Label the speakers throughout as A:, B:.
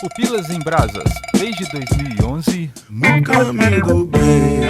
A: Pupilas em Brasas, desde 2011,
B: nunca me dobrei.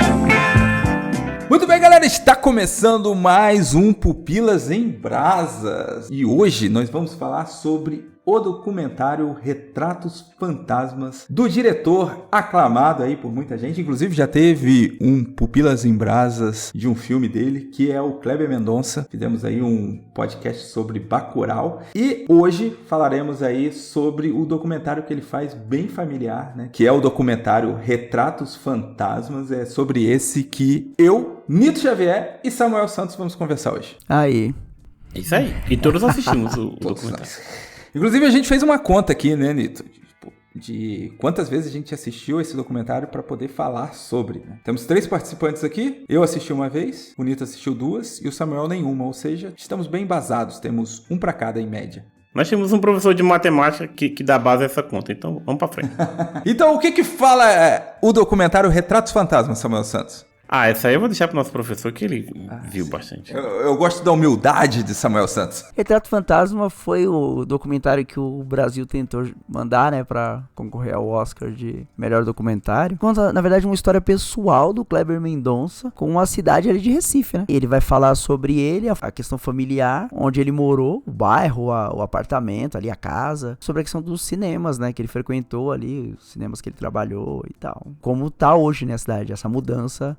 C: Muito bem, galera, está começando mais um Pupilas em Brasas. E hoje nós vamos falar sobre o documentário Retratos Fantasmas, do diretor aclamado aí por muita gente. Inclusive já teve um Pupilas em Brasas de um filme dele, que é o Kleber Mendonça. Fizemos aí um podcast sobre Bacurau. E hoje falaremos aí sobre o documentário que ele faz bem familiar, né? Que é o documentário Retratos Fantasmas. É sobre esse que eu, Nito Xavier e Samuel Santos vamos conversar hoje.
D: Aí.
E: Isso aí. E todos assistimos o documentário.
C: Inclusive a gente fez uma conta aqui, né, Nito? De quantas vezes a gente assistiu esse documentário para poder falar sobre. Né? Temos 3 participantes aqui. Eu assisti uma vez, o Nito assistiu 2 e o Samuel nenhuma. Ou seja, estamos bem embasados. Temos um para cada em média.
E: Nós temos um professor de matemática que dá base a essa conta. Então, vamos para frente.
C: Então, o que fala o documentário Retratos Fantasmas, Samuel Santos?
E: Essa aí eu vou deixar pro nosso professor, que ele viu
C: sim.
E: bastante.
C: Eu gosto da humildade de Samuel Santos.
D: Retrato Fantasma foi o documentário que o Brasil tentou mandar, né, pra concorrer ao Oscar de melhor documentário. Conta, na verdade, uma história pessoal do Kleber Mendonça com a cidade ali de Recife, né? Ele vai falar sobre ele, a questão familiar, onde ele morou, o bairro, o apartamento, ali a casa, sobre a questão dos cinemas, né, que ele frequentou ali, os cinemas que ele trabalhou e tal. Como tá hoje, né, a cidade, essa mudança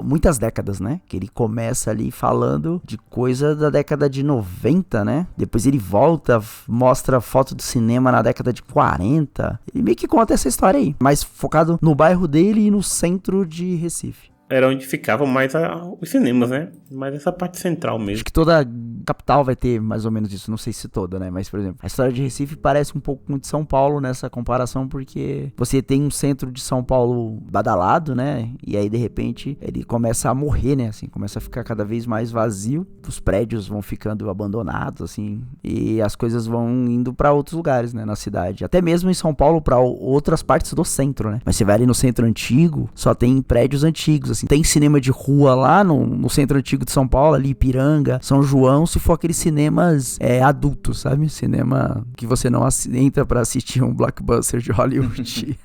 D: muitas décadas, né? Que ele começa ali falando de coisa da década de 90, né? Depois ele volta, mostra foto do cinema na década de 40. Ele meio que conta essa história aí, mas focado no bairro dele e no centro de Recife.
E: Era onde ficavam mais os cinemas, né? Mais essa parte central mesmo.
D: Acho que toda capital vai ter mais ou menos isso, não sei se toda, né? Mas, por exemplo, a história de Recife parece um pouco com de São Paulo nessa comparação, porque você tem um centro de São Paulo badalado, né? E aí, de repente, ele começa a morrer, né? Assim, começa a ficar cada vez mais vazio, os prédios vão ficando abandonados, assim, e as coisas vão indo pra outros lugares, né? Na cidade. Até mesmo em São Paulo, pra outras partes do centro, né? Mas você vai ali no centro antigo, só tem prédios antigos, assim. Tem cinema de rua lá no centro antigo de São Paulo, ali Ipiranga, São João, se for aqueles cinemas adultos, sabe? Cinema que você não entra pra assistir um blockbuster de Hollywood.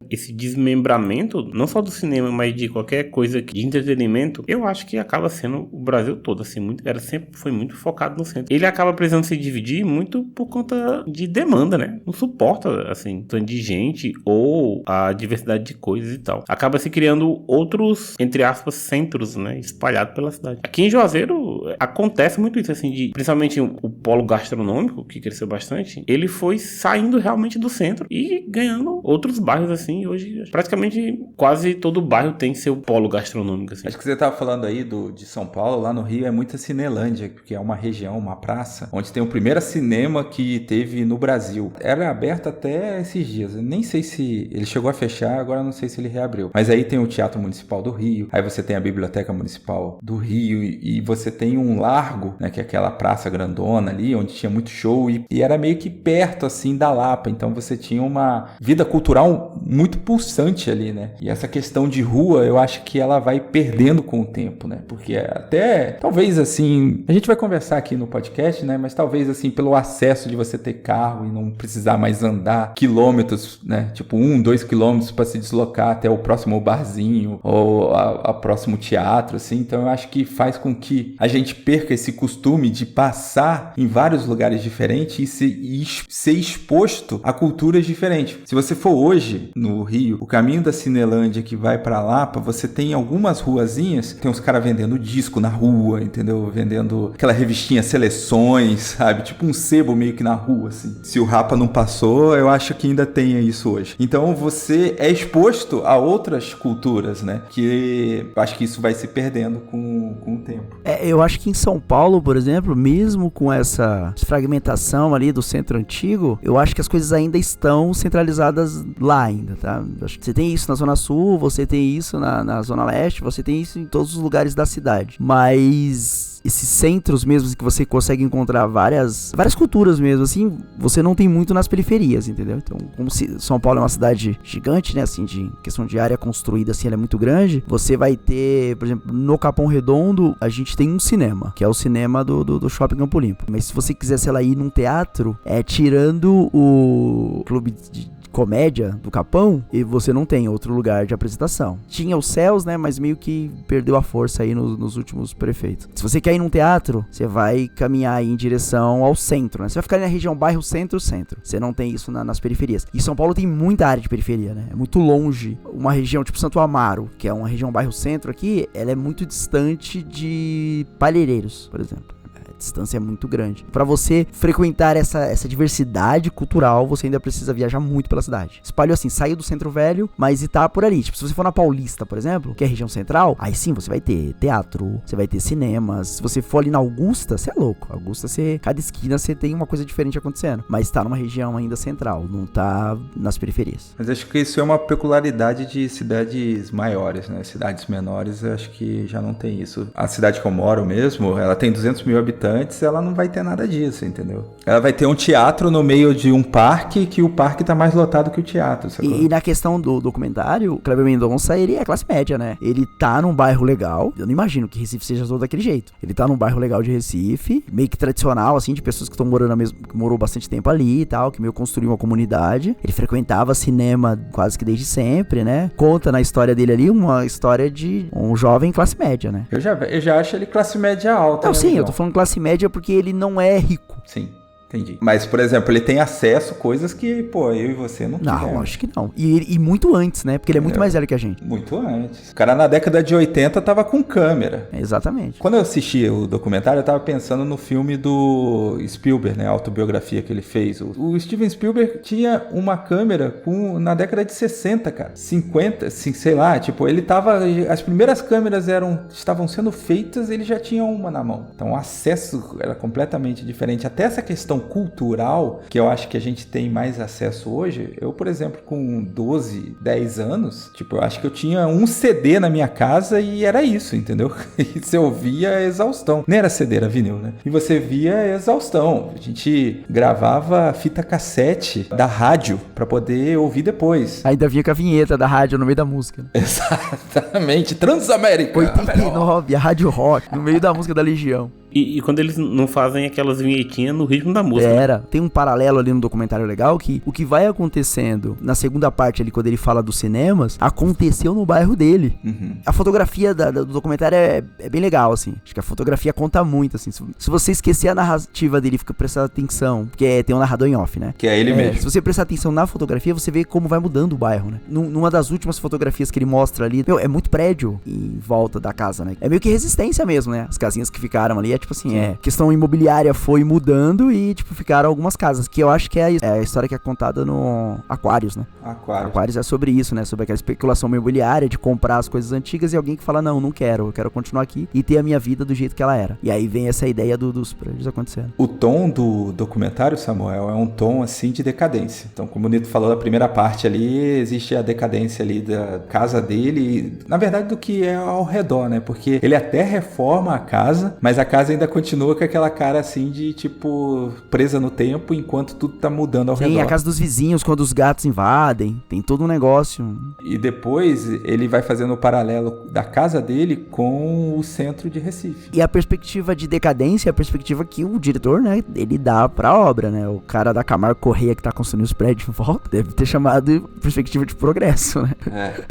E: Esse desmembramento, não só do cinema, mas de qualquer coisa de entretenimento, eu acho que acaba sendo o Brasil todo, assim, sempre foi muito focado no centro. Ele acaba precisando se dividir muito por conta de demanda, né? Não suporta, assim, tanto de gente ou a diversidade de coisas e tal. Acaba se criando outros, entre aspas, centros, né? Espalhados pela cidade. Aqui em Juazeiro acontece muito isso, assim, principalmente o polo gastronômico, que cresceu bastante, ele foi saindo realmente do centro e ganhando outros bairros, assim. Hoje, praticamente, quase todo bairro tem seu polo gastronômico, assim.
C: Acho que você estava falando aí de São Paulo, lá no Rio é muita Cinelândia, que é uma região, uma praça, onde tem o primeiro cinema que teve no Brasil. Era aberto até esses dias, eu nem sei se ele chegou a fechar, agora não sei se ele reabriu. Mas aí tem o Teatro Municipal do Rio, aí você tem a Biblioteca Municipal do Rio e você tem um largo, né, que é aquela praça grandona ali, onde tinha muito show e era meio que perto, assim, da Lapa, então você tinha uma vida cultural muito pulsante ali, né? E essa questão de rua, eu acho que ela vai perdendo com o tempo, né? Porque até, talvez assim, a gente vai conversar aqui no podcast, né? Mas talvez assim, pelo acesso de você ter carro e não precisar mais andar quilômetros, né? Tipo 2 quilômetros para se deslocar até o próximo barzinho ou a próximo teatro, assim. Então eu acho que faz com que a gente perca esse costume de passar em vários lugares diferentes e ser exposto a culturas diferentes. Se você for hoje no Rio, o caminho da Cinelândia que vai pra Lapa, você tem algumas ruazinhas, tem uns caras vendendo disco na rua, entendeu? Vendendo aquela revistinha Seleções, sabe? Tipo um sebo meio que na rua, assim. Se o Rapa não passou, eu acho que ainda tem isso hoje. Então você é exposto a outras culturas, né? Que eu acho que isso vai se perdendo com o tempo.
D: Eu acho que em São Paulo, por exemplo, mesmo com essa fragmentação ali do centro antigo, eu acho que as coisas ainda estão centralizadas lá ainda, tá? Acho que você tem isso na Zona Sul, você tem isso na Zona Leste, você tem isso em todos os lugares da cidade. Mas esses centros mesmo que você consegue encontrar várias culturas mesmo, assim, você não tem muito nas periferias, entendeu? Então, como São Paulo é uma cidade gigante, né, assim, de questão de área construída, assim, ela é muito grande, você vai ter, por exemplo, no Capão Redondo, a gente tem um cinema, que é o cinema do Shopping Campo Limpo. Mas se você quiser, sei lá, ir num teatro, tirando o clube de comédia do Capão, e você não tem outro lugar de apresentação. Tinha os céus, né, mas meio que perdeu a força aí nos últimos prefeitos. Se você quer ir num teatro, você vai caminhar aí em direção ao centro, né? Você vai ficar na região bairro centro. Você não tem isso nas periferias. E São Paulo tem muita área de periferia, né? É muito longe. Uma região tipo Santo Amaro, que é uma região bairro centro aqui, ela é muito distante de Palheireiros, por exemplo. Distância é muito grande. Pra você frequentar essa diversidade cultural, você ainda precisa viajar muito pela cidade. Espalhou assim, saiu do Centro Velho, mas e tá por ali. Tipo, se você for na Paulista, por exemplo, que é a região central, aí sim você vai ter teatro, você vai ter cinemas. Se você for ali na Augusta, você é louco. Augusta, cada esquina você tem uma coisa diferente acontecendo. Mas tá numa região ainda central, não tá nas periferias.
C: Mas acho que isso é uma peculiaridade de cidades maiores, né? Cidades menores, eu acho que já não tem isso. A cidade que eu moro mesmo, ela tem 200 mil habitantes, ela não vai ter nada disso, entendeu? Ela vai ter um teatro no meio de um parque, que o parque tá mais lotado que o teatro, sacou?
D: E na questão do documentário, o Kleber Mendonça, ele é classe média, né? Ele tá num bairro legal, eu não imagino que Recife seja todo daquele jeito. Ele tá num bairro legal de Recife, meio que tradicional, assim, de pessoas que estão morando que morou bastante tempo ali e tal, que meio construiu uma comunidade. Ele frequentava cinema quase que desde sempre, né? Conta na história dele ali uma história de um jovem classe média, né?
C: Eu já acho ele classe média alta.
D: Não,
C: né,
D: sim,
C: Miguel?
D: eu tô falando classe média porque ele não é rico.
C: Sim. Entendi. Mas, por exemplo, ele tem acesso a coisas que, pô, eu e você não tivemos.
D: Não, acho que não. E muito antes, né? Porque ele é muito mais velho que a gente.
C: Muito antes. O cara na década de 80 tava com câmera.
D: Exatamente.
C: Quando eu assisti o documentário, eu tava pensando no filme do Spielberg, né? A autobiografia que ele fez. O Steven Spielberg tinha uma câmera na década de 60, cara. 50, assim, sei lá. Tipo, ele tava... As primeiras câmeras estavam sendo feitas, ele já tinha uma na mão. Então o acesso era completamente diferente. Até essa questão cultural, que eu acho que a gente tem mais acesso hoje. Eu, por exemplo, com 12, 10 anos, tipo, eu acho que eu tinha um CD na minha casa e era isso, entendeu? E você ouvia a exaustão. Nem era CD, era vinil, né? E você via a exaustão. A gente gravava fita cassete da rádio pra poder ouvir depois.
D: Ainda vinha com a vinheta da rádio no meio da música.
C: Exatamente. Transamérica.
D: 89, a Rádio Rock, no meio da música da Legião.
E: E quando eles não fazem aquelas vinhetinhas no ritmo da música.
D: Tem um paralelo ali no documentário legal que o que vai acontecendo na segunda parte ali, quando ele fala dos cinemas, aconteceu no bairro dele.
C: Uhum.
D: A fotografia do documentário é bem legal, assim. Acho que a fotografia conta muito, assim. Se você esquecer a narrativa dele e fica prestando atenção, porque tem um narrador em off, né?
C: Que é ele mesmo.
D: Se você prestar atenção na fotografia, você vê como vai mudando o bairro, né? Numa das últimas fotografias que ele mostra ali, é muito prédio em volta da casa, né? É meio que resistência mesmo, né? As casinhas que ficaram ali, tipo assim, questão imobiliária foi mudando e, tipo, ficaram algumas casas, que eu acho que é a história que é contada no Aquários, né? Aquários é sobre isso, né? Sobre aquela especulação imobiliária de comprar as coisas antigas e alguém que fala, não quero, eu quero continuar aqui e ter a minha vida do jeito que ela era. E aí vem essa ideia dos prédios acontecendo.
C: O tom do documentário, Samuel, é um tom, assim, de decadência. Então, como o Nito falou, na primeira parte ali, existe a decadência ali da casa dele, na verdade, do que é ao redor, né? Porque ele até reforma a casa, mas a casa ainda continua com aquela cara assim de tipo presa no tempo enquanto tudo tá mudando ao redor.
D: Sim, a casa dos vizinhos quando os gatos invadem, tem todo um negócio.
C: E depois ele vai fazendo o paralelo da casa dele com o centro de Recife.
D: E a perspectiva de decadência é a perspectiva que o diretor, né, ele dá pra obra, né? O cara da Camargo Correia que tá construindo os prédios em volta deve ter chamado perspectiva de progresso, né?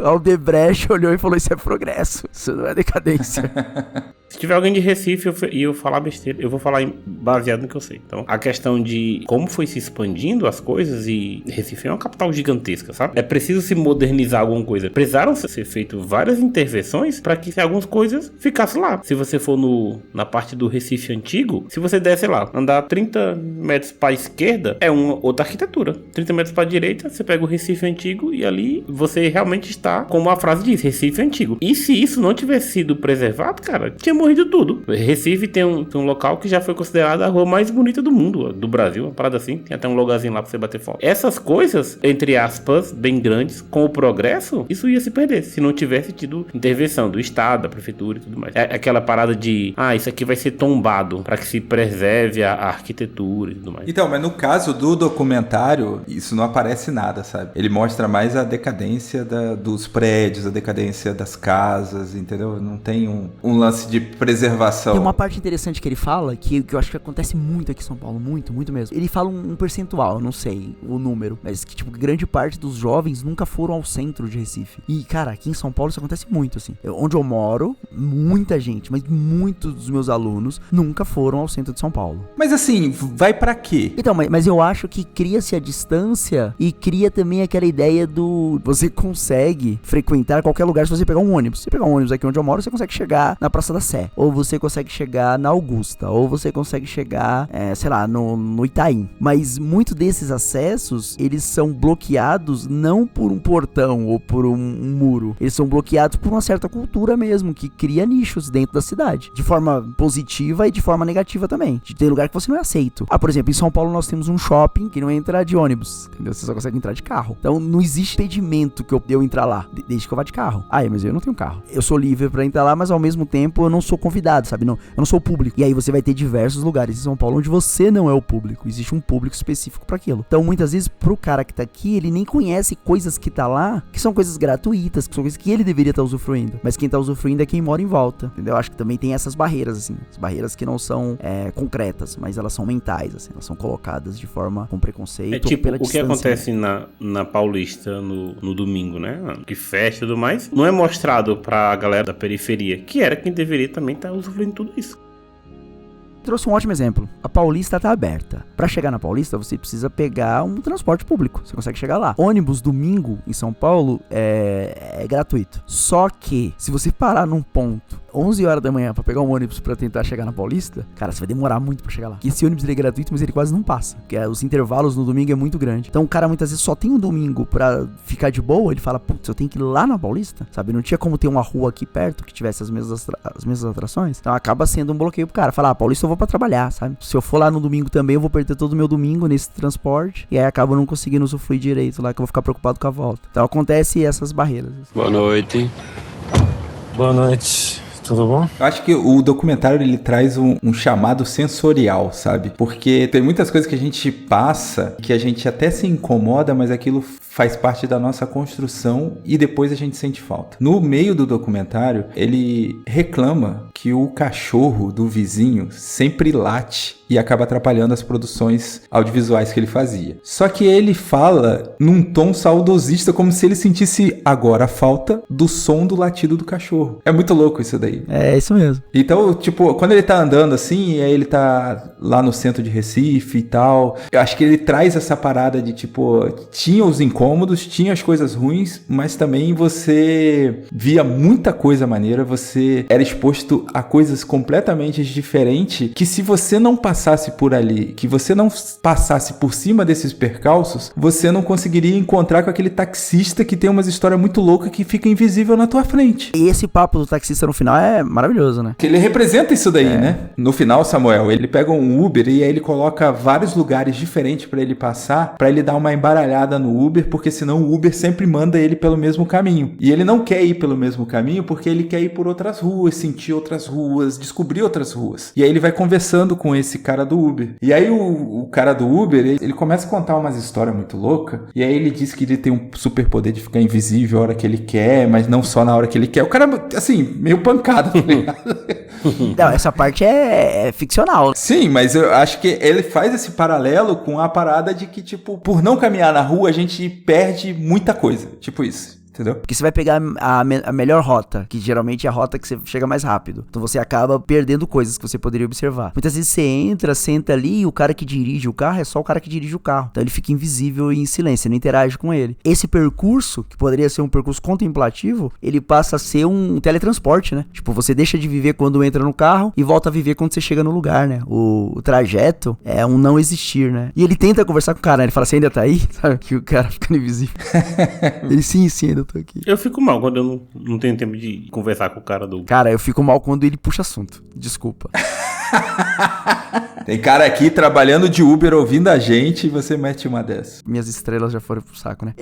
D: O Aldebrecht olhou e falou, isso é progresso, isso não é decadência.
E: Se tiver alguém de Recife e eu falar besteira, eu vou falar baseado no que eu sei. Então, a questão de como foi se expandindo as coisas, e Recife é uma capital gigantesca, sabe? É preciso se modernizar alguma coisa. Precisaram ser feitas várias intervenções para que algumas coisas ficassem lá. Se você for na parte do Recife antigo, se você der, sei lá, andar 30 metros para a esquerda, é uma outra arquitetura. 30 metros para a direita, você pega o Recife antigo e ali você realmente está, como a frase diz, Recife antigo. E se isso não tivesse sido preservado, cara, tinha morrido tudo. Recife tem um local que já foi considerado a rua mais bonita do mundo, do Brasil, uma parada assim. Tem até um lugarzinho lá pra você bater foto. Essas coisas, entre aspas, bem grandes, com o progresso, isso ia se perder, se não tivesse tido intervenção do Estado, da Prefeitura e tudo mais. É aquela parada de, isso aqui vai ser tombado pra que se preserve a arquitetura e tudo mais.
C: Então, mas no caso do documentário, isso não aparece nada, sabe? Ele mostra mais a decadência dos prédios, a decadência das casas, entendeu? Não tem um lance de preservação.
D: Tem uma parte interessante que ele fala, que eu acho que acontece muito aqui em São Paulo, muito, muito mesmo. Ele fala um percentual, eu não sei o número, mas que, tipo, grande parte dos jovens nunca foram ao centro de Recife. E, cara, aqui em São Paulo isso acontece muito, assim. Onde eu moro, muita gente, mas muitos dos meus alunos nunca foram ao centro de São Paulo.
C: Mas assim, vai pra quê?
D: Então, mas eu acho que cria-se a distância e cria também aquela ideia do... Você consegue frequentar qualquer lugar se você pegar um ônibus. Se você pegar um ônibus aqui onde eu moro, você consegue chegar na Praça da Sé. Ou você consegue chegar na Augusta. Ou você consegue chegar, sei lá, no Itaim. Mas muitos desses acessos, eles são bloqueados não por um portão ou por um muro. Eles são bloqueados por uma certa cultura mesmo, que cria nichos dentro da cidade. De forma positiva e de forma negativa também. De ter lugar que você não é aceito. Por exemplo, em São Paulo nós temos um shopping que não entra de ônibus, entendeu? Você só consegue entrar de carro. Então não existe impedimento que eu entrar lá, desde que eu vá de carro. Mas eu não tenho carro. Eu sou livre pra entrar lá, mas ao mesmo tempo eu não sou convidado, sabe? Eu não sou o público. E aí você vai ter diversos lugares em São Paulo onde você não é o público. Existe um público específico pra aquilo. Então muitas vezes pro cara que tá aqui, ele nem conhece coisas que tá lá, que são coisas gratuitas, que são coisas que ele deveria estar usufruindo. Mas quem tá usufruindo é quem mora em volta, entendeu? Eu acho que também tem essas barreiras, assim. As barreiras que não são concretas, mas elas são mentais, assim. Elas são colocadas de forma com preconceito.
E: É tipo
D: pela
E: o que acontece na Paulista no domingo, né? Que festa e tudo mais. Não é mostrado pra galera da periferia, que era quem deveria também estar usufruindo tudo isso.
D: Trouxe um ótimo exemplo. A Paulista tá aberta. Pra chegar na Paulista, você precisa pegar um transporte público. Você consegue chegar lá. Ônibus domingo em São Paulo é gratuito. Só que, se você parar num ponto 11 horas da manhã pra pegar um ônibus pra tentar chegar na Paulista, cara, você vai demorar muito pra chegar lá. Porque esse ônibus ele é gratuito, mas ele quase não passa. Porque os intervalos no domingo é muito grande. Então o cara muitas vezes só tem um domingo pra ficar de boa. Ele fala, putz, eu tenho que ir lá na Paulista, sabe? Não tinha como ter uma rua aqui perto que tivesse as mesmas atrações. Então acaba sendo um bloqueio pro cara. Falar, Paulista eu vou pra trabalhar, sabe? Se eu for lá no domingo também, eu vou perder todo o meu domingo nesse transporte. E aí acaba não conseguindo usufruir direito lá, que eu vou ficar preocupado com a volta. Então acontece essas barreiras.
F: Boa noite. Boa noite. Tudo bom?
C: Eu acho que o documentário ele traz um chamado sensorial, sabe? Porque tem muitas coisas que a gente passa, que a gente até se incomoda, mas aquilo faz parte da nossa construção e depois a gente sente falta. No meio do documentário, ele reclama que o cachorro do vizinho sempre late e acaba atrapalhando as produções audiovisuais que ele fazia. Só que ele fala num tom saudosista, como se ele sentisse agora a falta do som do latido do cachorro. É muito louco isso daí.
D: É isso mesmo.
C: Então, tipo, quando ele tá andando assim, e aí ele tá lá no centro de Recife e tal, eu acho que ele traz essa parada de, tipo, tinha os incômodos, tinha as coisas ruins, mas também você via muita coisa maneira, você era exposto a coisas completamente diferentes, que se você não passasse por ali, que você não passasse por cima desses percalços, você não conseguiria encontrar com aquele taxista que tem umas histórias muito loucas que fica invisível na tua frente.
D: E esse papo do taxista no final é maravilhoso, né?
C: Que ele representa isso daí, né? No final, Samuel, ele pega um Uber e aí ele coloca vários lugares diferentes pra ele passar, pra ele dar uma embaralhada no Uber, porque senão o Uber sempre manda ele pelo mesmo caminho. E ele não quer ir pelo mesmo caminho porque ele quer ir por outras ruas, sentir outras ruas, descobrir outras ruas. E aí ele vai conversando com esse cara do Uber. E aí o cara do Uber, ele começa a contar umas histórias muito loucas, e aí ele diz que ele tem um super poder de ficar invisível a hora que ele quer, mas não só na hora que ele quer. O cara, assim, meio pancada, tá ligado?
D: Não, essa parte é ficcional.
C: Sim, mas eu acho que ele faz esse paralelo com a parada de que, tipo, por não caminhar na rua, a gente perde muita coisa. Tipo isso. Entendeu?
D: Porque você vai pegar a melhor rota, que geralmente é a rota que você chega mais rápido. Então você acaba perdendo coisas que você poderia observar. Muitas vezes você entra, senta ali e o cara que dirige o carro é só o cara que dirige o carro. Então ele fica invisível e em silêncio, você não interage com ele. Esse percurso, que poderia ser um percurso contemplativo, ele passa a ser um teletransporte, né? Tipo, você deixa de viver quando entra no carro e volta a viver quando você chega no lugar, né? O trajeto é um não existir, né? E ele tenta conversar com o cara, né? Ele fala, você ainda tá aí? Sabe? Que o cara fica invisível. Ele, sim, ainda tô aqui.
E: Eu fico mal quando eu não tenho tempo de conversar com o cara do...
D: Cara, eu fico mal quando ele puxa assunto. Desculpa.
C: Tem cara aqui trabalhando de Uber ouvindo a gente e você mete uma dessa.
D: Minhas estrelas já foram pro saco, né?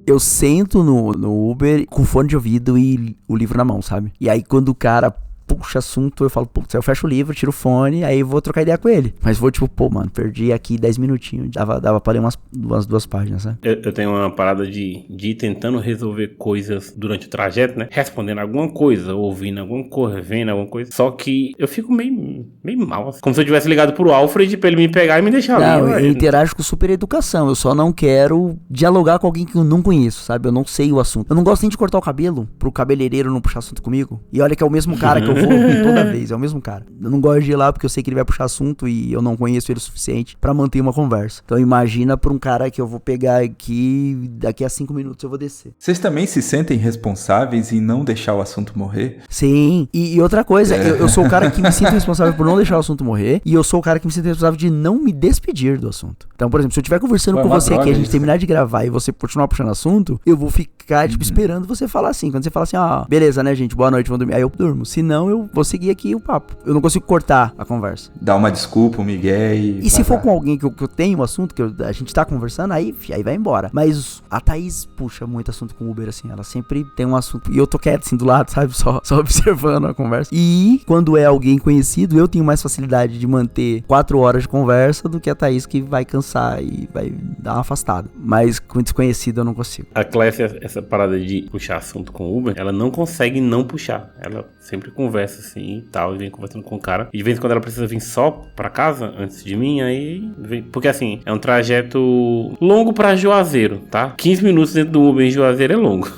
D: Eu sento no Uber com fone de ouvido e o livro na mão, sabe? E aí quando o cara puxa assunto, eu falo, putz, eu fecho o livro, tiro o fone, aí eu vou trocar ideia com ele. Mas vou tipo, pô, mano, perdi aqui 10 minutinhos. Dava pra ler umas 2 páginas, sabe?
E: Eu tenho uma parada de ir tentando resolver coisas durante o trajeto, né? Respondendo alguma coisa, ouvindo alguma coisa, vendo alguma coisa. Só que eu fico meio mal, assim. Como se eu tivesse ligado pro Alfred pra ele me pegar e me deixar
D: Não,
E: ali.
D: eu interajo com super educação. Eu só não quero dialogar com alguém que eu não conheço, sabe? Eu não sei o assunto. Eu não gosto nem de cortar o cabelo pro cabeleireiro não puxar assunto comigo. E olha que é o mesmo cara que eu vou toda vez, é o mesmo cara. Eu não gosto de ir lá porque eu sei que ele vai puxar assunto e eu não conheço ele o suficiente pra manter uma conversa. Então imagina pra um cara que eu vou pegar aqui, daqui a 5 minutos eu vou descer.
C: Vocês também se sentem responsáveis em não deixar o assunto morrer?
D: Sim, e outra coisa, eu sou o cara que me sinto responsável por não deixar o assunto morrer, e eu sou o cara que me sinto responsável de não me despedir do assunto. Então, por exemplo, se eu estiver conversando com você aqui, a gente terminar de gravar e você continuar puxando assunto, eu vou ficar, tipo, esperando você falar assim. Quando você fala assim, beleza, né, gente, boa noite, vamos dormir. Aí eu durmo. Se não, eu vou seguir aqui o papo. Eu não consigo cortar a conversa.
C: Dá uma desculpa, um migué
D: e se for com alguém que eu tenho um assunto, a gente tá conversando, aí vai embora. Mas a Thaís puxa muito assunto com o Uber, assim. Ela sempre tem um assunto. E eu tô quieto, assim, do lado, sabe? Só observando a conversa. E quando é alguém conhecido, eu tenho mais facilidade de manter 4 horas de conversa do que a Thaís, que vai cansar e vai dar uma afastada. Mas com desconhecido eu não consigo.
E: A Clécia, essa parada de puxar assunto com o Uber, ela não consegue não puxar. Ela sempre conversa assim e tal, e vem conversando com o cara. E de vez em quando ela precisa vir só pra casa, antes de mim, aí vem. Porque assim, é um trajeto longo pra Juazeiro, tá? 15 minutos dentro do Uber em Juazeiro é longo.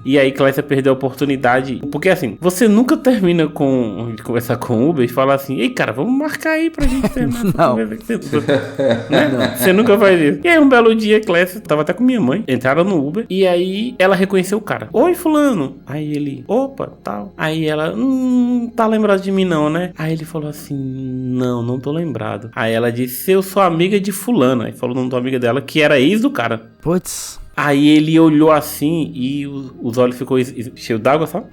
E: E aí Clécia perdeu a oportunidade. Porque assim, você nunca termina de conversar com o Uber e falar assim, ei cara, vamos marcar aí pra gente terminar essa conversa. Né? Você nunca faz isso. E aí um belo dia, Clécia tava até com minha mãe, entraram no Uber, e aí ela reconheceu o cara. Oi, fulano. Aí ele, opa, tal. Aí ela, tá lembrado de mim não, né? Aí ele falou assim, não tô lembrado. Aí ela disse, eu sou amiga de fulano. Aí falou o nome da amiga dela, que era ex do cara.
D: Putz.
E: Aí ele olhou assim e os olhos ficou cheios d'água, sabe?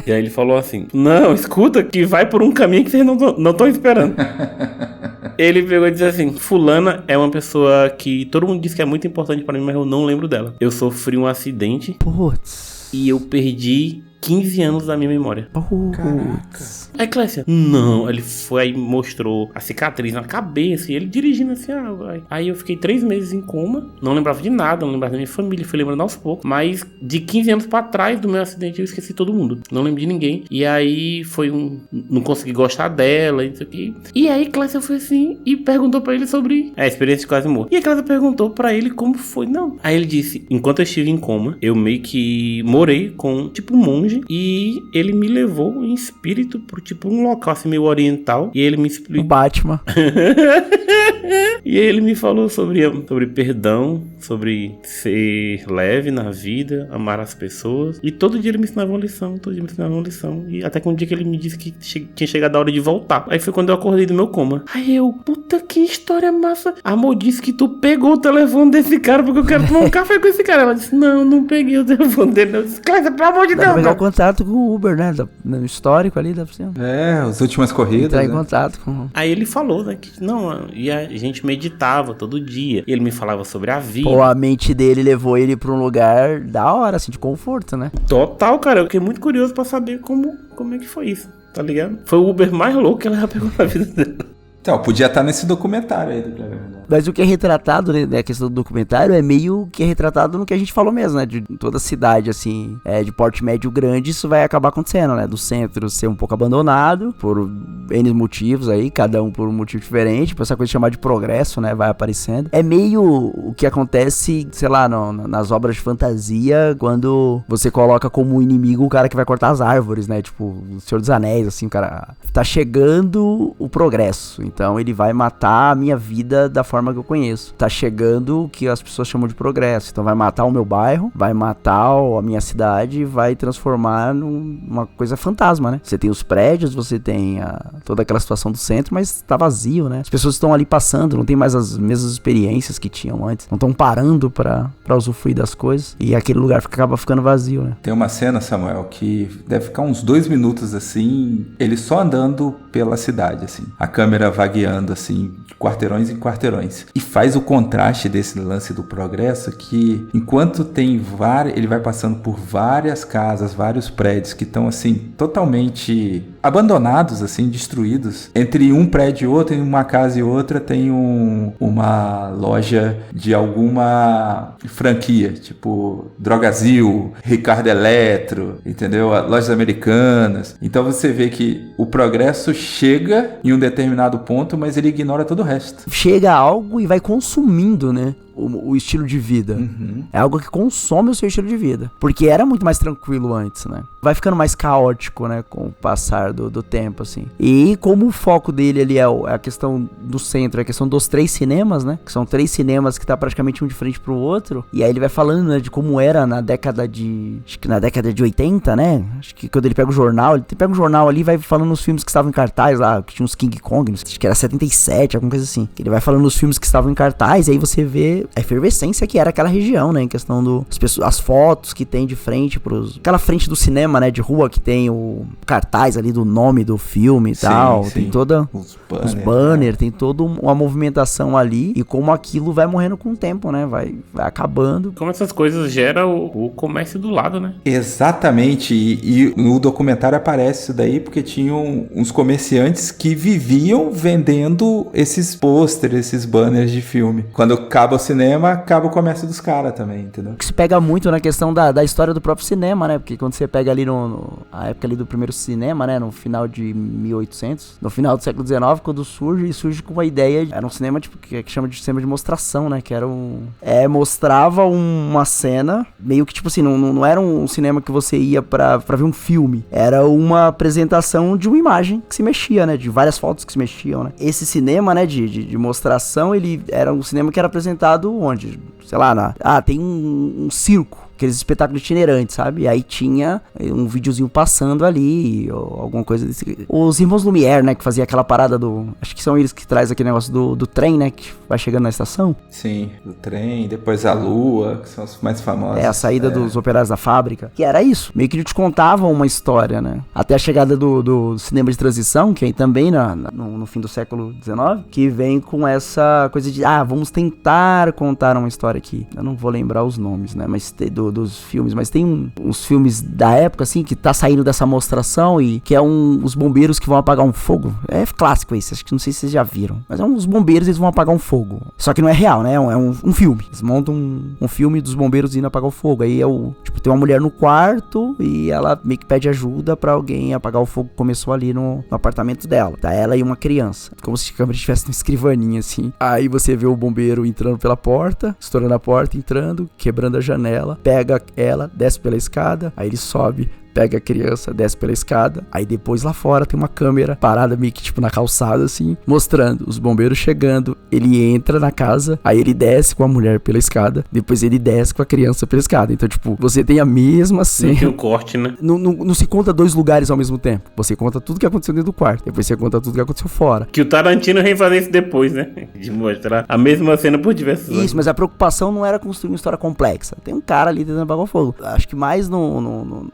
E: E aí ele falou assim, não, escuta, que vai por um caminho que vocês não estão esperando. Ele pegou e disse assim, fulana é uma pessoa que todo mundo diz que é muito importante pra mim, mas eu não lembro dela. Eu sofri um acidente.
D: Putz.
E: E eu perdi 15 anos da minha memória.
D: Putz.
E: Aí Clécia, não, ele foi aí mostrou a cicatriz na cabeça e ele dirigindo assim, aí eu fiquei 3 meses em coma, não lembrava de nada, não lembrava da minha família, fui lembrando aos poucos, mas de 15 anos pra trás do meu acidente eu esqueci todo mundo, não lembro de ninguém, e aí foi não consegui gostar dela, isso aqui, e aí Clécia foi assim e perguntou pra ele sobre a experiência de quase morto, e a Clécia perguntou pra ele como foi, não, aí ele disse, enquanto eu estive em coma, eu meio que morei com tipo um monge, e ele me levou em espírito pro tipo um local assim meio oriental, e ele me explicou.
D: O Batman.
E: E aí ele me falou sobre perdão, sobre ser leve na vida, amar as pessoas, e todo dia ele me ensinava uma lição, e até que um dia que ele me disse que tinha chegado a hora de voltar. Aí foi quando eu acordei do meu coma. Aí eu, puta que história massa. Amor, disse que tu pegou o telefone desse cara porque eu quero tomar um café com esse cara. Ela disse, não peguei o telefone dele. Eu disse, Clécia, pelo amor de Deus.
D: Dá pra pegar o contato com o Uber, né? No histórico ali, dá pra ser.
C: As últimas corridas.
D: Entrar em contato com...
E: Aí ele falou, né, que não, e a gente meditava todo dia. E ele me falava sobre a vida.
D: Pô, a mente dele levou ele pra um lugar da hora, assim, de conforto, né?
E: Total, cara. Eu fiquei muito curioso pra saber como é que foi isso, tá ligado? Foi o Uber mais louco que ela já pegou na vida dela.
C: Então, podia estar nesse documentário aí do Cleber.
D: Mas o que é retratado, né, a questão do documentário, é meio que é retratado no que a gente falou mesmo, né? De toda a cidade, assim, de porte médio grande, isso vai acabar acontecendo, né? Do centro ser um pouco abandonado, por N motivos aí, cada um por um motivo diferente, por essa coisa chamada de progresso, né? Vai aparecendo. É meio o que acontece, sei lá, nas obras de fantasia, quando você coloca como inimigo o cara que vai cortar as árvores, né? Tipo, o Senhor dos Anéis, assim, o cara tá chegando o progresso. Então ele vai matar a minha vida da forma forma que eu conheço. Tá chegando o que as pessoas chamam de progresso. Então vai matar o meu bairro, vai matar a minha cidade e vai transformar numa coisa fantasma, né? Você tem os prédios, você tem toda aquela situação do centro, mas tá vazio, né? As pessoas estão ali passando, não tem mais as mesmas experiências que tinham antes. Não estão parando pra usufruir das coisas. E aquele lugar acaba ficando vazio, né?
C: Tem uma cena, Samuel, que deve ficar uns 2 minutos assim, ele só andando pela cidade, assim. A câmera vagueando, assim, de quarteirões em quarteirões. E faz o contraste desse lance do progresso que, enquanto tem ele vai passando por várias casas, vários prédios que estão, assim, totalmente abandonados, assim, destruídos. Entre um prédio e outro, em uma casa e outra, tem uma loja de alguma franquia, tipo Drogazil, Ricardo Eletro, entendeu? Lojas americanas. Então você vê que o progresso chega em um determinado ponto, mas ele ignora todo o resto.
D: Chega algo e vai consumindo, né? O estilo de vida.
C: Uhum.
D: É algo que consome o seu estilo de vida. Porque era muito mais tranquilo antes, né? Vai ficando mais caótico, né? Com o passar do tempo, assim. E como o foco dele ali é a questão do centro, é a questão dos 3 cinemas, né? Que são 3 cinemas que tá praticamente um de frente pro outro. E aí ele vai falando, né? De como era na década de... Acho que na década de 80, né? Acho que quando ele pega o jornal, ele pega um jornal ali e vai falando os filmes que estavam em cartaz lá. Que tinha uns King Kong, acho que era 77, alguma coisa assim. Ele vai falando os filmes que estavam em cartaz e aí você vê a efervescência que era aquela região, né? Em questão as fotos que tem de frente aquela frente do cinema, né? De rua que tem o cartaz ali do nome do filme e tal.
C: Sim.
D: Tem toda os banners, tem toda uma movimentação ali e como aquilo vai morrendo com o tempo, né? Vai acabando.
E: Como essas coisas geram o comércio do lado, né?
C: Exatamente, e no documentário aparece isso daí porque tinham uns comerciantes que viviam vendendo esses pôsteres, esses banners de filme. Quando acaba o cinema, acaba o comércio dos caras também, entendeu?
D: Que se pega muito na questão da história do próprio cinema, né? Porque quando você pega ali a época ali do primeiro cinema, né? No final de 1800, no final do século XIX, quando surge com uma ideia, era um cinema tipo que chama de cinema de mostração, né? Que era mostrava uma cena, meio que tipo assim, não era um cinema que você ia pra ver um filme, era uma apresentação de uma imagem que se mexia, né? De várias fotos que se mexiam, né? Esse cinema, né? De mostração, ele era um cinema que era apresentado onde? Sei lá, tem um circo. Aqueles espetáculos itinerantes, sabe? E aí tinha um videozinho passando ali, ou alguma coisa desse. Os irmãos Lumière, né? Que fazia aquela parada acho que são eles que traz aquele negócio do trem, né? Que vai chegando na estação.
C: Sim, do trem, depois a lua, que são os mais famosos.
D: A saída dos operários da fábrica. Que era isso. Meio que eles te contavam uma história, né? Até a chegada do cinema de transição, que aí também no fim do século XIX, que vem com essa coisa de, vamos tentar contar uma história aqui. Eu não vou lembrar os nomes, né? Mas dos filmes, mas tem uns filmes da época, assim, que tá saindo dessa mostração e que é os bombeiros que vão apagar um fogo. É clássico esse, acho que não sei se vocês já viram. Mas os bombeiros, eles vão apagar um fogo. Só que não é real, né? É um filme. Eles montam um filme dos bombeiros indo apagar o fogo. Aí tem uma mulher no quarto e ela meio que pede ajuda pra alguém apagar o fogo que começou ali no apartamento dela. Tá ela e uma criança. Como se a câmera estivesse numa escrivaninha, assim. Aí você vê o bombeiro entrando pela porta, estourando a porta, entrando, quebrando a janela, pega ela, desce pela escada, aí ele sobe, pega a criança, desce pela escada, aí depois lá fora tem uma câmera parada meio que tipo na calçada assim, mostrando os bombeiros chegando, ele entra na casa, aí ele desce com a mulher pela escada, depois ele desce com a criança pela escada, então tipo, você tem a mesma cena.
E: Não tem o corte, né?
D: Não se conta 2 lugares ao mesmo tempo, você conta tudo que aconteceu dentro do quarto, depois você conta tudo que aconteceu fora.
E: Que o Tarantino vem fazer isso depois, né? De mostrar a mesma cena por diversos anos.
D: Isso, mas a preocupação não era construir uma história complexa, tem um cara ali tentando apagar o fogo. Acho que mais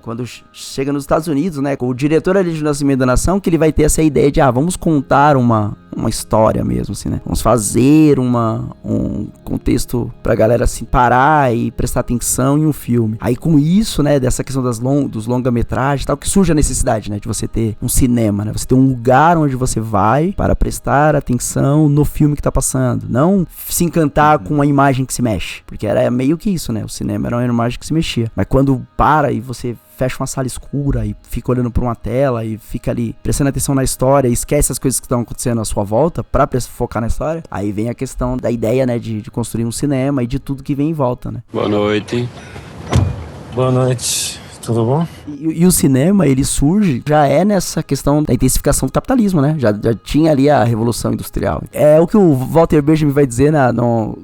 D: quando chega nos Estados Unidos, né, com o diretor ali de Nascimento da Nação, que ele vai ter essa ideia de, vamos contar uma história mesmo, assim, né, vamos fazer um contexto pra galera, assim, parar e prestar atenção em um filme. Aí com isso, né, dessa questão dos longa-metragens e tal, que surge a necessidade, né, de você ter um cinema, né, você ter um lugar onde você vai para prestar atenção no filme que tá passando, não se encantar com uma imagem que se mexe, porque era meio que isso, né, o cinema era uma imagem que se mexia, mas quando para e você fecha uma sala escura e fica olhando pra uma tela e fica ali prestando atenção na história e esquece as coisas que estão acontecendo à sua volta pra focar na história, aí vem a questão da ideia, né, de construir um cinema e de tudo que vem em volta, né?
F: Boa noite. Boa noite. Tudo bom?
D: E o cinema, ele surge, já é nessa questão da intensificação do capitalismo, né? Já tinha ali a Revolução Industrial. É o que o Walter Benjamin vai dizer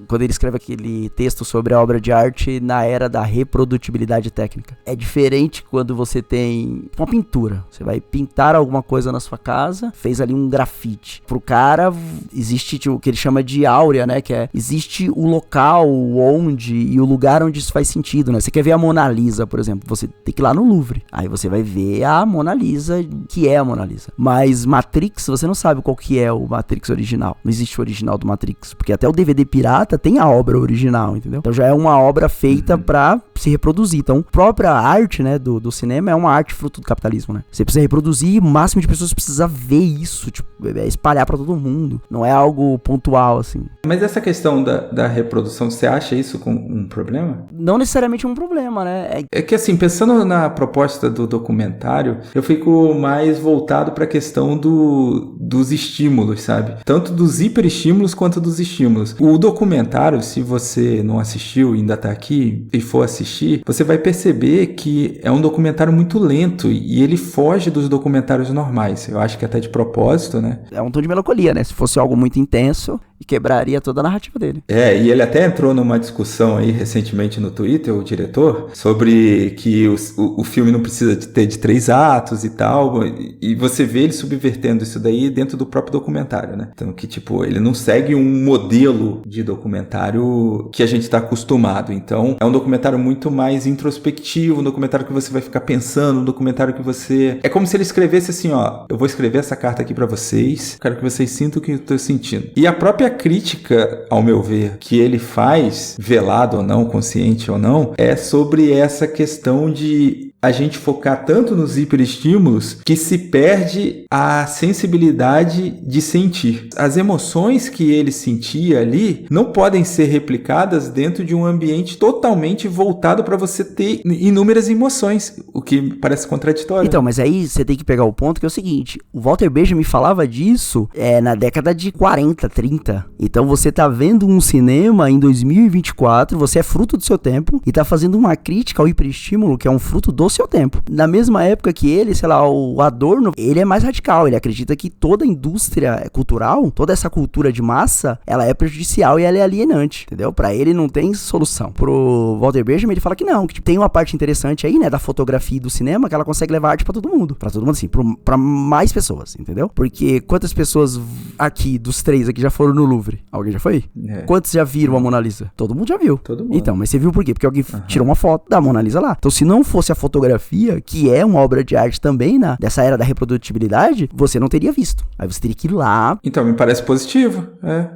D: quando ele escreve aquele texto sobre a obra de arte na era da reprodutibilidade técnica. É diferente quando você tem uma pintura. Você vai pintar alguma coisa na sua casa, fez ali um grafite. Pro cara, existe o que ele chama de áurea, né? Que existe o local onde e o lugar onde isso faz sentido, né? Você quer ver a Mona Lisa, por exemplo, você tem que ir lá no Louvre. Aí você vai ver a Mona Lisa, que é a Mona Lisa. Mas Matrix, você não sabe qual que é o Matrix original. Não existe o original do Matrix. Porque até o DVD pirata tem a obra original, entendeu? Então já é uma obra feita pra se reproduzir. Então, a própria arte, né, do cinema é uma arte fruto do capitalismo, né? Você precisa reproduzir, o máximo de pessoas precisa ver isso, tipo, espalhar pra todo mundo. Não é algo pontual, assim.
C: Mas essa questão da reprodução, você acha isso com um problema?
D: Não necessariamente um problema, né?
C: É que assim, pensando na proposta do documentário, eu fico mais voltado para a questão dos estímulos, sabe? Tanto dos hiperestímulos quanto dos estímulos. O documentário, se você não assistiu e ainda tá aqui e for assistir, você vai perceber que é um documentário muito lento e ele foge dos documentários normais. Eu acho que até de propósito, né?
D: É um tom de melancolia, né? Se fosse algo muito intenso, e quebraria toda a narrativa dele.
C: E ele até entrou numa discussão aí recentemente no Twitter, o diretor, sobre que o filme não precisa ter de 3 atos e tal, e você vê ele subvertendo isso daí dentro do próprio documentário, né? Então, que tipo, ele não segue um modelo de documentário que a gente tá acostumado. Então, é um documentário muito mais introspectivo, um documentário que você vai ficar pensando, um documentário que você... É como se ele escrevesse assim, ó, eu vou escrever essa carta aqui pra vocês, quero que vocês sintam o que eu tô sentindo. E a própria crítica, ao meu ver, que ele faz, velado ou não, consciente ou não, é sobre essa questão de a gente focar tanto nos hiperestímulos que se perde a sensibilidade de sentir. As emoções que ele sentia ali não podem ser replicadas dentro de um ambiente totalmente voltado para você ter inúmeras emoções, o que parece contraditório.
D: Então, mas aí você tem que pegar o ponto que é o seguinte, o Walter Benjamin falava disso na década de 40, 30. Então você tá vendo um cinema em 2024, você é fruto do seu tempo e tá fazendo uma crítica ao hiperestímulo, que é um fruto do seu tempo. Na mesma época que ele, sei lá, o Adorno, ele é mais radical, ele acredita que toda a indústria cultural, toda essa cultura de massa, ela é prejudicial e ela é alienante, entendeu? Pra ele não tem solução. Pro Walter Benjamin, ele fala que não, que tipo, tem uma parte interessante aí, né, da fotografia e do cinema, que ela consegue levar arte pra todo mundo assim, pra mais pessoas, entendeu? Porque quantas pessoas aqui, dos 3 aqui, já foram no Louvre? Alguém já foi? Quantos já viram a Mona Lisa? Todo mundo já viu.
C: Todo mundo.
D: Então, mas você viu por quê? Porque alguém tirou uma foto da Mona Lisa lá. Então, se não fosse a fotografia, que é uma obra de arte também, dessa era da reprodutibilidade, você não teria visto. Aí você teria que ir lá.
C: Então, me parece positivo.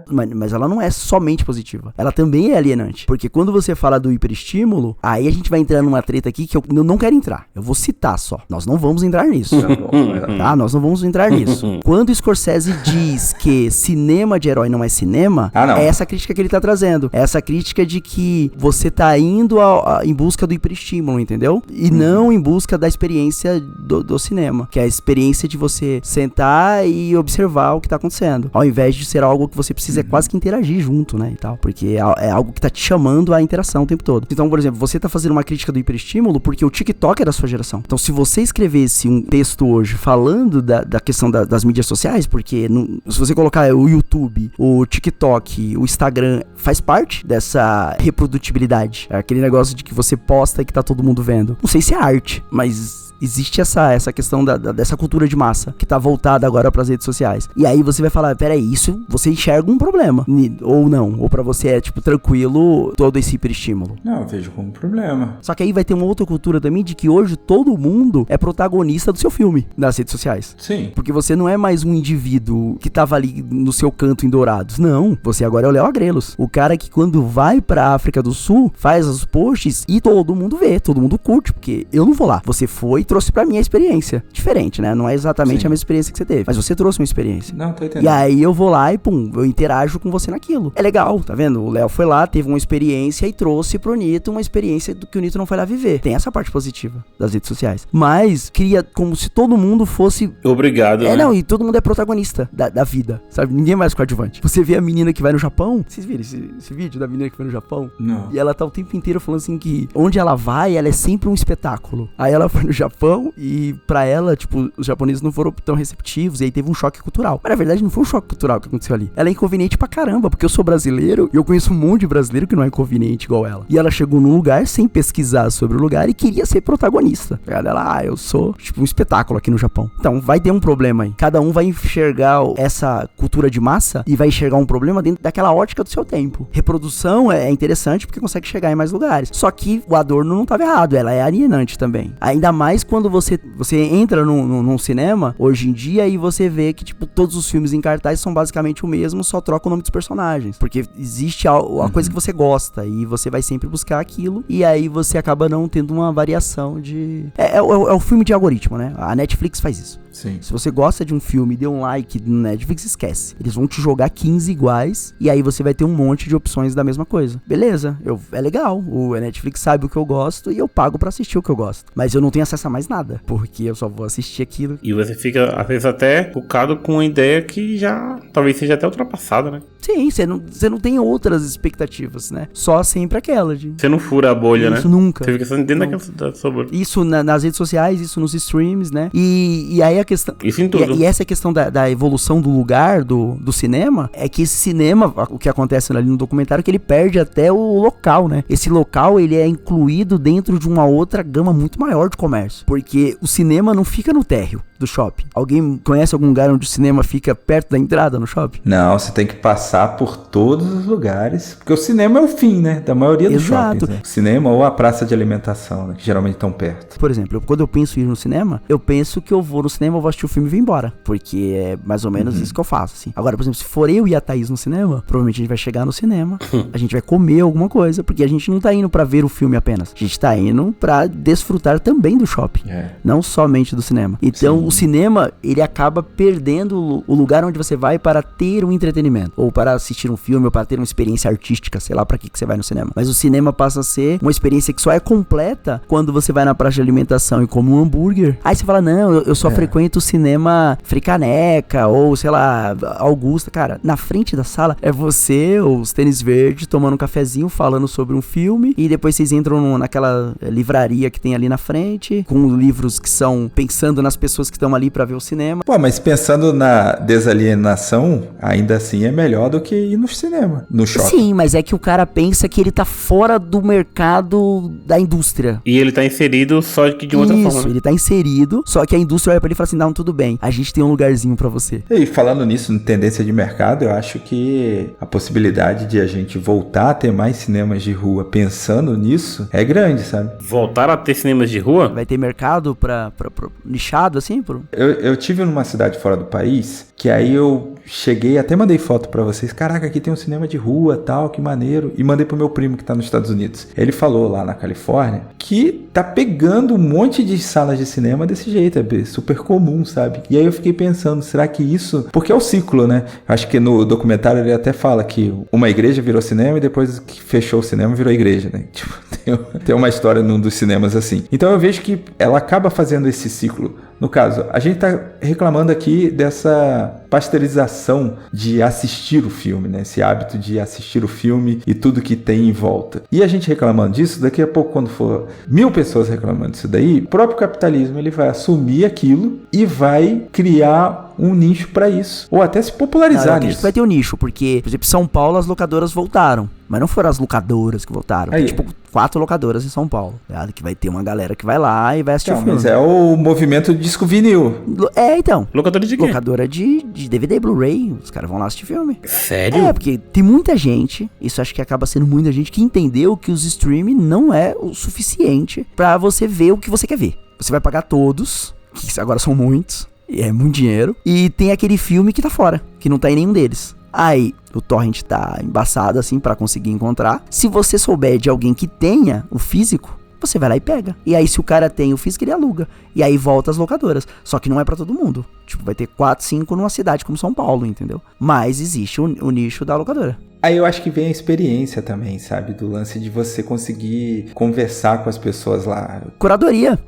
D: Mas ela não é somente positiva. Ela também é alienante. Porque quando você fala do hiperestímulo, aí a gente vai entrar numa treta aqui que eu não quero entrar. Eu vou citar só. Nós não vamos entrar nisso. Tá? Nós não vamos entrar nisso. Quando o Scorsese diz que cinema de herói não é cinema, é essa crítica que ele tá trazendo. É essa crítica de que você tá indo em busca do hiperestímulo, entendeu? E não em busca da experiência do cinema, que é a experiência de você sentar e observar o que tá acontecendo, ao invés de ser algo que você precisa quase que interagir junto, né, e tal, porque é algo que tá te chamando à interação o tempo todo. Então, por exemplo, você tá fazendo uma crítica do hiperestímulo porque o TikTok é da sua geração. Então, se você escrevesse um texto hoje falando da questão das mídias sociais, porque se você colocar o YouTube, o TikTok, o Instagram, faz parte dessa reprodutibilidade, é aquele negócio de que você posta e que tá todo mundo vendo. Não sei se é arte, mas existe essa questão dessa cultura de massa que tá voltada agora pras redes sociais. E aí você vai falar, peraí, isso você enxerga um problema, ou não, ou pra você é tipo tranquilo todo esse hiperestímulo.
C: Não, eu vejo como um problema.
D: Só que aí vai ter uma outra cultura também de que hoje todo mundo é protagonista do seu filme nas redes sociais.
C: Sim.
D: Porque você não é mais um indivíduo que tava ali no seu canto em Dourados. Não, você agora é o Léo Agrelos. O cara que quando vai pra África do Sul, faz os posts e todo mundo vê, todo mundo curte, porque eu não vou lá. Você foi trouxe pra mim a experiência. Diferente, né? Não é exatamente a mesma experiência que você teve, mas você trouxe uma experiência.
C: Não, tô entendendo.
D: E aí eu vou lá e pum, eu interajo com você naquilo. É legal, tá vendo? O Léo foi lá, teve uma experiência e trouxe pro Nito uma experiência do que o Nito não foi lá viver. Tem essa parte positiva das redes sociais. Mas cria como se todo mundo fosse...
E: Obrigado, né?
D: Não, e todo mundo é protagonista da vida, sabe? Ninguém mais coadjuvante. Você vê a menina que vai no Japão, vocês viram esse vídeo da menina que vai no Japão?
C: Não.
D: E ela tá o tempo inteiro falando assim que onde ela vai, ela é sempre um espetáculo. espetáculo. Aí ela foi no Japão e pra ela, tipo, os japoneses não foram tão receptivos e aí teve um choque cultural. Mas na verdade não foi um choque cultural que aconteceu ali. Ela é inconveniente pra caramba, porque eu sou brasileiro e eu conheço um monte de brasileiro que não é inconveniente igual ela. E ela chegou num lugar sem pesquisar sobre o lugar e queria ser protagonista. Ela, eu sou, tipo, um espetáculo aqui no Japão. Então, vai ter um problema aí. Cada um vai enxergar essa cultura de massa e vai enxergar um problema dentro daquela ótica do seu tempo. Reprodução é interessante porque consegue chegar em mais lugares. Só que o Adorno não estava errado, ela é alienante também. Ainda mais quando você entra num cinema, hoje em dia, e você vê que, tipo, todos os filmes em cartaz são basicamente o mesmo, só troca o nome dos personagens. Porque existe a coisa que você gosta e você vai sempre buscar aquilo, e aí você acaba não tendo uma variação de... É o filme de algoritmo, né? A Netflix faz isso.
C: Sim.
D: Se você gosta de um filme e deu um like no Netflix, esquece. Eles vão te jogar 15 iguais e aí você vai ter um monte de opções da mesma coisa. Beleza, é legal. O Netflix sabe o que eu gosto e eu pago pra assistir o que eu gosto. Mas eu não tenho acesso a mais nada, porque eu só vou assistir aquilo.
E: E você fica, às vezes, até focado com uma ideia que já talvez seja até ultrapassada, né?
D: Sim, você não tem outras expectativas, né? Só sempre aquela de...
E: Você não fura a bolha, né?
D: Isso nunca.
E: Você fica só dentro da sua bolha.
D: Isso nas redes sociais, isso nos streams, né? E aí a questão...
E: Isso em tudo.
D: E essa questão da evolução do lugar do cinema, é que esse cinema, o que acontece ali no documentário, é que ele perde até o local, né? Esse local, ele é incluído dentro de uma outra gama muito maior de comércio. Porque o cinema não fica no térreo do shopping. Alguém conhece algum lugar onde o cinema fica perto da entrada no shopping?
C: Não, você tem que passar por todos os lugares, porque o cinema é o fim, né, da maioria dos shoppings, né? O cinema ou a praça de alimentação, né, que geralmente estão perto.
D: Por exemplo, quando eu penso em ir no cinema, eu penso que eu vou no cinema, eu vou assistir o filme e vir embora, porque é mais ou menos isso que eu faço, assim. Agora, por exemplo, se for eu e a Thaís no cinema, provavelmente a gente vai chegar no cinema, a gente vai comer alguma coisa, porque a gente não tá indo pra ver o filme apenas, a gente tá indo pra desfrutar também do shopping, não somente do cinema. Então, o cinema, ele acaba perdendo o lugar onde você vai para ter um entretenimento, ou para assistir um filme, ou para ter uma experiência artística, sei lá pra que você vai no cinema. Mas o cinema passa a ser uma experiência que só é completa quando você vai na praça de alimentação e come um hambúrguer. Aí você fala, não, eu só frequento o cinema Fricaneca, ou sei lá, Augusta. Cara, na frente da sala é você, os tênis verdes, tomando um cafezinho, falando sobre um filme, e depois vocês entram naquela livraria que tem ali na frente, com livros que são pensando nas pessoas que estão ali pra ver o cinema.
C: Pô, mas pensando na desalienação, ainda assim é melhor do que ir no cinema, no shopping.
D: Sim, mas é que o cara pensa que ele tá fora do mercado da indústria.
E: E ele tá inserido só que de outra forma, né?
D: Ele tá inserido, só que a indústria olha pra ele e fala assim, não, tudo bem, a gente tem um lugarzinho pra você.
C: E falando nisso, em tendência de mercado, eu acho que a possibilidade de a gente voltar a ter mais cinemas de rua pensando nisso é grande, sabe?
E: Voltar a ter cinemas de rua?
D: Vai ter mercado pra nichado, assim?
C: Eu tive numa cidade fora do país, que aí eu cheguei, até mandei foto pra vocês, caraca, aqui tem um cinema de rua, tal, que maneiro, e mandei pro meu primo que tá nos Estados Unidos. Ele falou lá na Califórnia que tá pegando um monte de salas de cinema desse jeito, é super comum, sabe? E aí eu fiquei pensando, será que isso... Porque é o ciclo, né? Acho que no documentário ele até fala que uma igreja virou cinema e depois que fechou o cinema virou igreja, né? Tipo, tem uma história num dos cinemas assim. Então eu vejo que ela acaba fazendo esse ciclo. No caso, a gente tá reclamando aqui dessa pasteurização de assistir o filme, né? Esse hábito de assistir o filme e tudo que tem em volta. E a gente reclamando disso, daqui a pouco, quando for 1000 pessoas reclamando disso daí, o próprio capitalismo ele vai assumir aquilo e vai criar um nicho para isso. Ou até se popularizar nisso.
D: Vai ter um nicho, porque, por exemplo, em São Paulo as locadoras voltaram. Mas não foram as locadoras que voltaram. Tem, tipo, 4 locadoras em São Paulo. Que vai ter uma galera que vai lá e vai assistir o filme.
C: Mas é o movimento disco vinil.
D: Então.
E: Locadora de quê?
D: Locadora de DVD, Blu-ray. Os caras vão lá assistir filme.
E: Sério?
D: Porque tem muita gente, isso acho que acaba sendo muita gente, que entendeu que os streaming não é o suficiente pra você ver o que você quer ver. Você vai pagar todos, que agora são muitos, e é muito dinheiro, e tem aquele filme que tá fora, que não tá em nenhum deles. Aí, o torrent tá embaçado assim pra conseguir encontrar. Se você souber de alguém que tenha o físico, você vai lá e pega. E aí, se o cara tem o físico, ele aluga. E aí volta as locadoras. Só que não é pra todo mundo. Tipo, vai ter 4, 5 numa cidade como São Paulo, entendeu? Mas existe o nicho da locadora.
C: Aí eu acho que vem a experiência também, sabe? Do lance de você conseguir conversar com as pessoas lá.
D: Curadoria.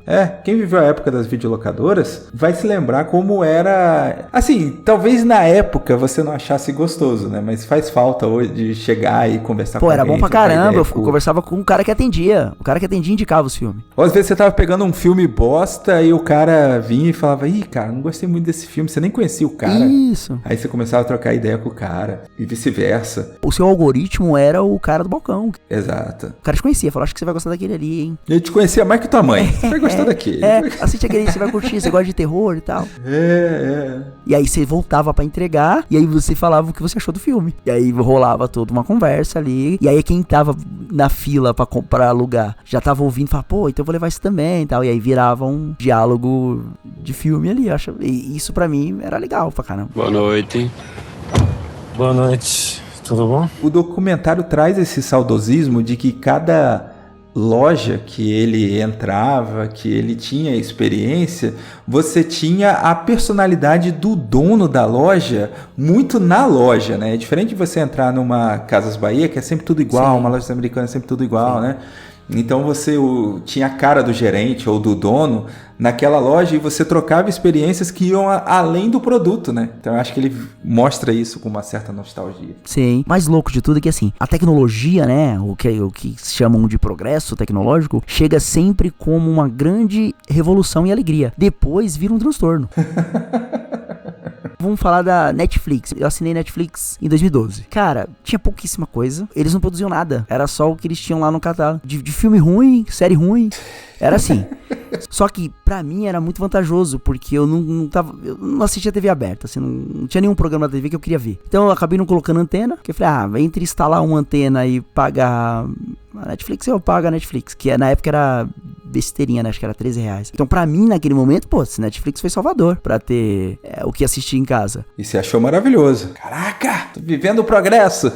C: Quem viveu a época das videolocadoras vai se lembrar como era... Assim, talvez na época você não achasse gostoso, né? Mas faz falta hoje de chegar e conversar com
D: Pô, era
C: alguém,
D: bom pra
C: trocar
D: caramba.
C: ideia
D: Eu
C: com-
D: conversava com o cara que atendia. O cara que atendia indicava os filmes.
C: Ou às vezes você tava pegando um filme bosta e o cara vinha e falava: ih, cara, não gostei muito desse filme. Você nem conhecia o cara.
D: Isso.
C: Aí você começava a trocar ideia com o cara e vice-versa.
D: O seu algoritmo era o cara do balcão.
C: Exato.
D: O cara te conhecia, falou, acho que você vai gostar daquele ali, hein?
C: Ele te conhecia mais que tua mãe. Você vai gostar daquele.
D: Assiste aquele, você vai curtir, você gosta de terror e tal.
C: É.
D: E aí você voltava pra entregar, e aí você falava o que você achou do filme. E aí rolava toda uma conversa ali, e aí quem tava na fila pra comprar, alugar, já tava ouvindo, falava, pô, então eu vou levar isso também e tal. E aí virava um diálogo de filme ali, eu acho. E isso pra mim era legal pra caramba.
F: Boa noite. Boa noite. Tudo bom?
C: O documentário traz esse saudosismo de que cada loja que ele entrava, que ele tinha experiência, você tinha a personalidade do dono da loja muito na loja, né? É diferente de você entrar numa Casas Bahia, que é sempre tudo igual,
D: Sim.
C: uma loja americana é sempre tudo igual,
D: Sim.
C: né? Então você tinha a cara do gerente ou do dono naquela loja e você trocava experiências que iam além do produto, né? Então eu acho que ele mostra isso com uma certa nostalgia.
D: Sim. Mais louco de tudo é que assim, a tecnologia, né, o que chamam de progresso tecnológico, chega sempre como uma grande revolução e alegria. Depois vira um transtorno. Vamos falar da Netflix. Eu assinei Netflix em 2012. Cara, tinha pouquíssima coisa. Eles não produziam nada. Era só o que eles tinham lá no catálogo. De filme ruim, série ruim. Era assim. Só que pra mim era muito vantajoso, porque eu não assistia TV aberta, assim, não tinha nenhum programa da TV que eu queria ver. Então eu acabei não colocando antena, porque eu falei, entre instalar uma antena e pagar a Netflix, eu pago a Netflix, que na época era besteirinha, né? Acho que era R$13. Então pra mim, naquele momento, pô, Netflix foi Salvador, pra ter o que assistir em casa.
C: E você achou maravilhoso. Caraca, tô vivendo o progresso.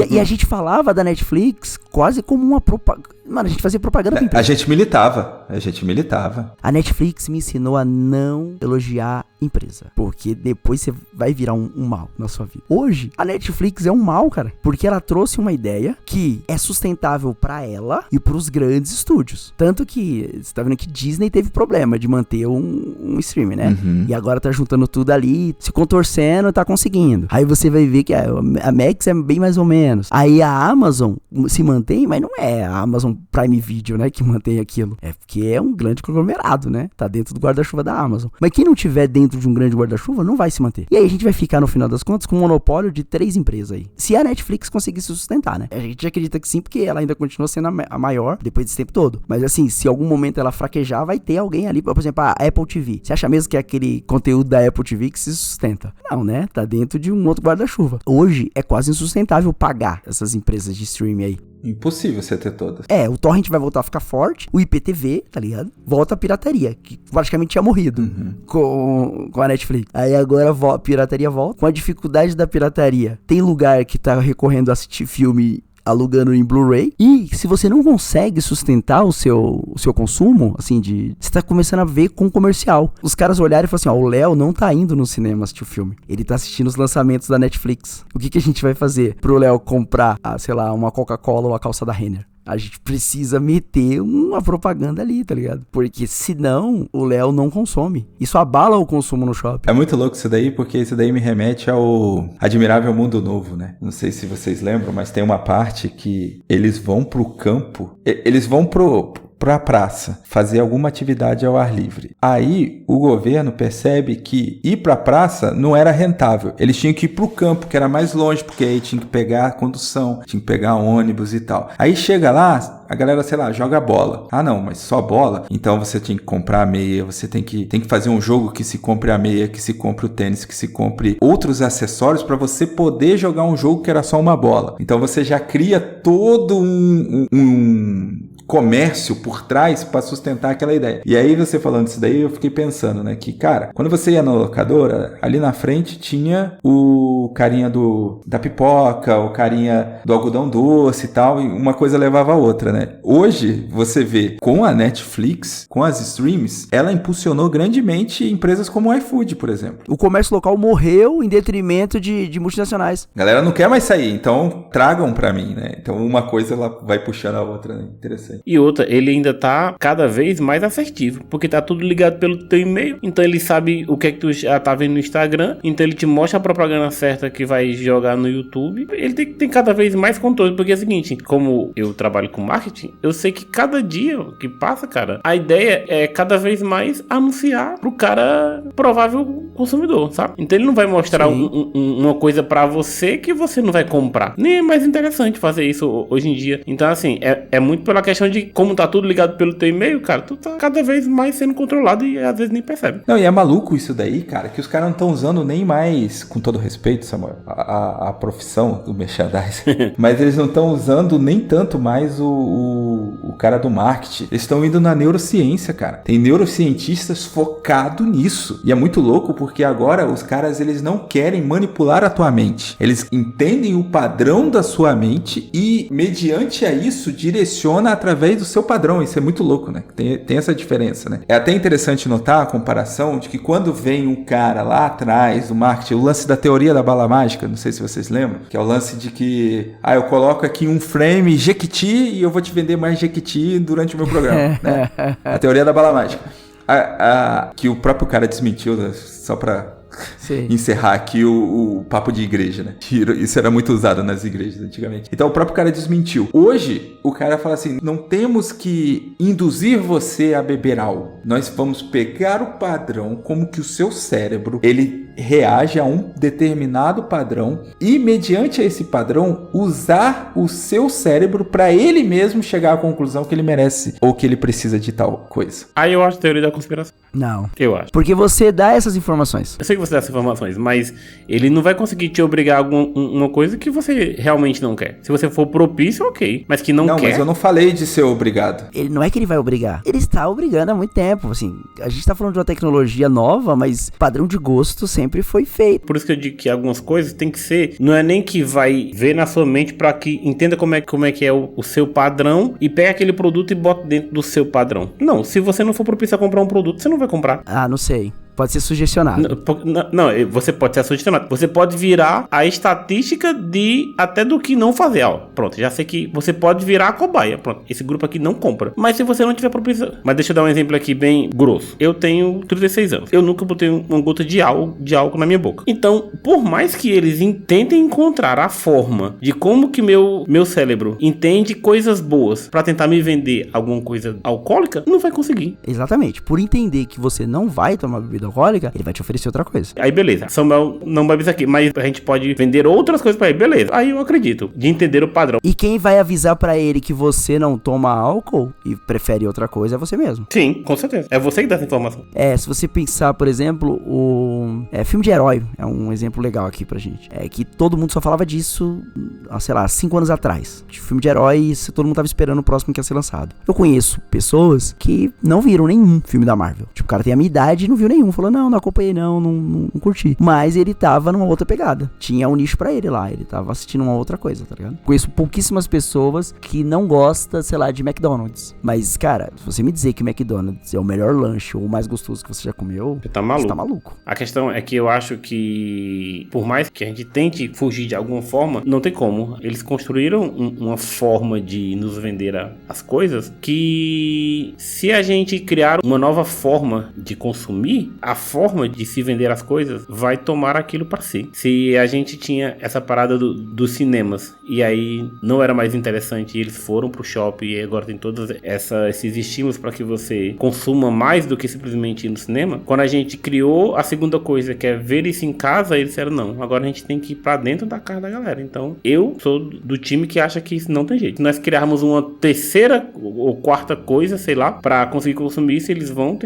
D: E a gente falava da Netflix quase como uma propaganda. Mano, a gente fazia propaganda pra empresa.
C: A gente militava.
D: A Netflix me ensinou a não elogiar empresa, porque depois você vai virar um mal na sua vida. Hoje, a Netflix é um mal, cara, porque ela trouxe uma ideia que é sustentável pra ela e pros grandes estúdios. Tanto que, você tá vendo que Disney teve problema de manter um streaming, né?
C: Uhum.
D: E agora tá juntando tudo ali, se contorcendo, tá conseguindo. Aí você vai ver que a Max é bem mais ou menos. Aí a Amazon se mantém, mas não é a Amazon Prime Video, né, que mantém aquilo. É porque é um grande conglomerado, né? Tá dentro do guarda-chuva da Amazon. Mas quem não tiver dentro de um grande guarda-chuva não vai se manter. E aí a gente vai ficar, no final das contas, com um monopólio de 3 empresas aí. Se a Netflix conseguir se sustentar, né? A gente acredita que sim, porque ela ainda continua sendo a maior depois desse tempo todo. Mas assim, se algum momento ela fraquejar, vai ter alguém ali, por exemplo, a Apple TV. Você acha mesmo que é aquele conteúdo da Apple TV que se sustenta? Não, né? Tá dentro de um outro guarda-chuva. Hoje é quase insustentável pagar essas empresas de streaming aí.
C: Impossível você ter todas.
D: O torrent vai voltar a ficar forte, o IPTV, tá ligado? Volta a pirataria, que praticamente tinha morrido com a Netflix. Aí agora a pirataria volta. Com a dificuldade da pirataria, tem lugar que tá recorrendo a assistir filme alugando em Blu-ray. E se você não consegue sustentar o seu consumo, assim, você tá começando a ver com comercial. Os caras olharam e falaram assim, o Léo não tá indo no cinema assistir o filme. Ele tá assistindo os lançamentos da Netflix. O que a gente vai fazer pro Léo comprar, sei lá, uma Coca-Cola ou a calça da Renner? A gente precisa meter uma propaganda ali, tá ligado? Porque senão o Léo não consome. Isso abala o consumo no shopping.
C: É muito louco isso daí, porque isso daí me remete ao Admirável Mundo Novo, né? Não sei se vocês lembram, mas tem uma parte que eles vão pro campo, eles vão pra praça, fazer alguma atividade ao ar livre. Aí o governo percebe que ir pra praça não era rentável. Eles tinham que ir pro campo, que era mais longe, porque aí tinha que pegar a condução, tinha que pegar ônibus e tal. Aí chega lá, a galera, sei lá, joga bola. Ah não, mas só bola? Então você tem que comprar a meia, você tem que fazer um jogo que se compre a meia, que se compre o tênis, que se compre outros acessórios para você poder jogar um jogo que era só uma bola. Então você já cria todo comércio por trás para sustentar aquela ideia. E aí você falando isso daí, eu fiquei pensando, né, que, cara, quando você ia na locadora, ali na frente tinha o carinha da pipoca, o carinha do algodão doce e tal, e uma coisa levava a outra, né? Hoje, você vê, com a Netflix, com as streams, ela impulsionou grandemente empresas como o iFood, por exemplo.
D: O comércio local morreu em detrimento de multinacionais.
C: A galera não quer mais sair, então tragam pra mim, né? Então uma coisa ela vai puxando a outra, né? Interessante.
E: E outra, ele ainda tá cada vez mais assertivo, porque tá tudo ligado pelo teu e-mail, então ele sabe o que é que tu já tá vendo no Instagram, então ele te mostra a propaganda certa que vai jogar no YouTube. Ele tem cada vez mais controle, porque é o seguinte, como eu trabalho com marketing, eu sei que cada dia que passa, cara, a ideia é cada vez mais anunciar pro cara provável consumidor, sabe? Então ele não vai mostrar uma coisa pra você que você não vai comprar. Nem é mais interessante fazer isso hoje em dia. Então assim, é muito pela questão de como tá tudo ligado pelo teu e-mail, cara, tu tá cada vez mais sendo controlado e às vezes nem percebe.
C: Não, e é maluco isso daí, cara, que os caras não estão usando nem mais, com todo respeito, Samuel, a profissão do merchandising, mas eles não estão usando nem tanto mais o cara do marketing. Eles estão indo na neurociência, cara. Tem neurocientistas focados nisso. E é muito louco porque agora os caras, eles não querem manipular a tua mente. Eles entendem o padrão da sua mente e, mediante a isso, direciona através do seu padrão. Isso é muito louco, né? Tem essa diferença, né? É até interessante notar a comparação de que quando vem um cara lá atrás do marketing, o lance da teoria da bala mágica, não sei se vocês lembram, que é o lance de que, eu coloco aqui um frame Jequiti e eu vou te vender mais Jequiti durante o meu programa, né? A teoria da bala mágica. Que o próprio cara desmentiu, né? Só pra encerrar aqui o papo de igreja, né? Isso era muito usado nas igrejas antigamente. Então o próprio cara desmentiu. Hoje, o cara fala assim, não temos que induzir você a beber algo. Nós vamos pegar o padrão, como que o seu cérebro, ele reage a um determinado padrão e, mediante esse padrão, usar o seu cérebro para ele mesmo chegar à conclusão que ele merece ou que ele precisa de tal coisa.
E: Aí eu acho a teoria da conspiração.
D: Não.
E: Eu acho.
D: Porque você dá essas informações.
E: Eu sei que você dá essas informações, mas ele não vai conseguir te obrigar a uma coisa que você realmente não quer. Se você for propício, ok. Mas que não quer...
C: Não, mas eu não falei de ser obrigado.
D: Ele não é que ele vai obrigar. Ele está obrigando há muito tempo, assim. A gente tá falando de uma tecnologia nova, mas padrão de gosto sempre foi feito.
E: Por isso que eu digo que algumas coisas tem que ser... Não é nem que vai ver na sua mente pra que entenda como é que é o seu padrão e pega aquele produto e bota dentro do seu padrão. Não, se você não for propício a comprar um produto, você não vai comprar.
D: Ah, não sei. Pode ser sugestionado.
E: Não, você pode ser sugestionado. Você pode virar a estatística até do que não fazer. Ó, pronto, já sei que você pode virar a cobaia. Pronto, esse grupo aqui não compra. Mas se você não tiver propício... Mas deixa eu dar um exemplo aqui bem grosso. Eu tenho 36 anos. Eu nunca botei uma gota de álcool na minha boca. Então, por mais que eles tentem encontrar a forma de como que meu cérebro entende coisas boas pra tentar me vender alguma coisa alcoólica, não vai conseguir.
D: Exatamente. Por entender que você não vai tomar bebida alcoólica, ele vai te oferecer outra coisa.
E: Aí beleza, Samuel não bebe isso aqui, mas a gente pode vender outras coisas pra ele, beleza. Aí eu acredito, de entender o padrão.
D: E quem vai avisar pra ele que você não toma álcool e prefere outra coisa é você mesmo.
E: Sim, com certeza. É você que dá essa informação.
D: Se você pensar, por exemplo, filme de herói é um exemplo legal aqui pra gente. É que todo mundo só falava disso, sei lá, 5 anos atrás. De filme de herói, todo mundo tava esperando o próximo que ia ser lançado. Eu conheço pessoas que não viram nenhum filme da Marvel. Tipo, o cara tem a minha idade e não viu nenhum. Falou, não acompanhei não curti. Mas ele tava numa outra pegada. Tinha um nicho pra ele lá. Ele tava assistindo uma outra coisa, tá ligado? Conheço pouquíssimas pessoas que não gostam, sei lá, de McDonald's. Mas, cara, se você me dizer que o McDonald's é o melhor lanche ou o mais gostoso que você já comeu,
E: você tá maluco.
D: Você tá maluco.
E: A questão é que eu acho que, por mais que a gente tente fugir de alguma forma, não tem como. Eles construíram uma forma de nos vender as coisas que, se a gente criar uma nova forma de consumir, a forma de se vender as coisas vai tomar aquilo para si. Se a gente tinha essa parada dos cinemas e aí não era mais interessante e eles foram pro shopping e agora tem todos esses estímulos para que você consuma mais do que simplesmente ir no cinema, quando a gente criou a segunda coisa, que é ver isso em casa, eles disseram não, agora a gente tem que ir para dentro da casa da galera. Então eu sou do time que acha que isso não tem jeito. Se nós criarmos uma terceira ou quarta coisa, sei lá, para conseguir consumir isso, eles vão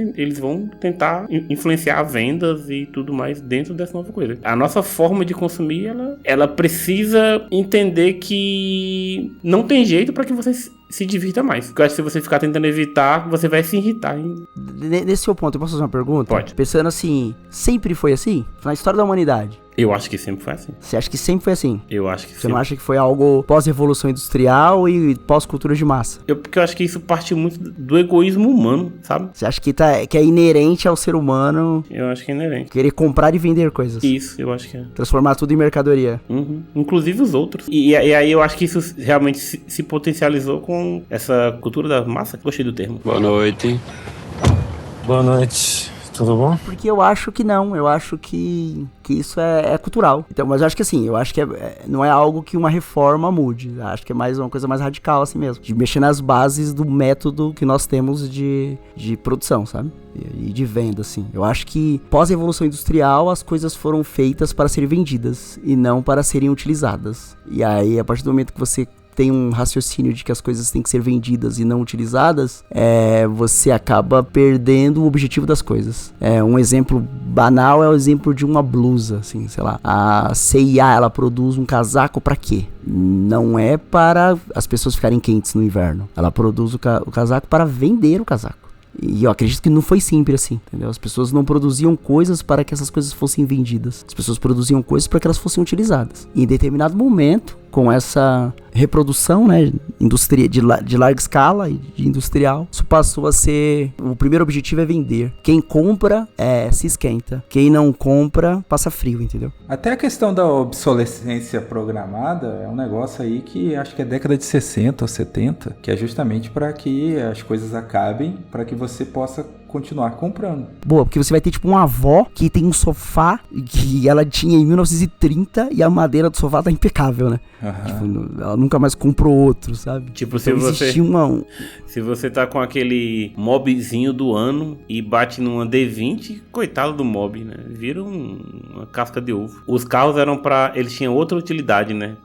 E: tentar influenciar vendas e tudo mais dentro dessa nova coisa. A nossa forma de consumir, ela precisa entender que não tem jeito para que você se divirta mais. Porque eu acho que se você ficar tentando evitar, você vai se irritar.
D: Nesse seu ponto, eu posso fazer uma pergunta?
E: Pode.
D: Pensando assim, sempre foi assim? Na história da humanidade.
E: Eu acho que sempre foi assim.
D: Você acha que sempre foi assim?
E: Eu acho que
D: Você
E: sempre.
D: não acha que foi algo pós-revolução industrial e pós-cultura de massa?
E: Porque eu acho que isso parte muito do egoísmo humano, sabe?
D: Você acha que é inerente ao ser humano
E: Eu acho que é inerente.
D: querer comprar e vender coisas?
E: Isso, eu acho que é.
D: Transformar tudo em mercadoria?
E: Uhum. Inclusive os outros. E aí eu acho que isso realmente se potencializou com essa cultura da massa. Gostei do termo.
F: Boa noite. Boa noite. Tudo bom?
D: Porque eu acho que não, eu acho que isso é cultural. Então, mas eu acho que assim, eu acho que não é algo que uma reforma mude. Eu acho que é mais uma coisa mais radical assim mesmo. De mexer nas bases do método que nós temos de produção, sabe? E de venda, assim. Eu acho que pós-revolução industrial as coisas foram feitas para serem vendidas e não para serem utilizadas. E aí, a partir do momento que você tem um raciocínio de que as coisas têm que ser vendidas e não utilizadas, você acaba perdendo o objetivo das coisas. Um exemplo banal é o exemplo de uma blusa, assim, sei lá. A C&A, ela produz um casaco pra quê? Não é para as pessoas ficarem quentes no inverno. Ela produz o casaco para vender o casaco. E eu acredito que não foi sempre assim, entendeu? As pessoas não produziam coisas para que essas coisas fossem vendidas. As pessoas produziam coisas para que elas fossem utilizadas. E em determinado momento, com essa reprodução, né, de larga escala e de industrial, isso passou a ser... O primeiro objetivo é vender. Quem compra se esquenta. Quem não compra, passa frio, entendeu?
C: Até a questão da obsolescência programada é um negócio aí que acho que é década de 60 ou 70, que é justamente para que as coisas acabem, para que você possa continuar comprando.
D: Boa, porque você vai ter tipo uma avó que tem um sofá que ela tinha em 1930 e a madeira do sofá tá impecável, né? Tipo, ela nunca mais comprou outro, sabe?
E: Tipo,
D: Então,
E: se você tá com aquele mobzinho do ano e bate numa D20, coitado do mob, né? Vira uma casca de ovo. Os carros eles tinham outra utilidade, né?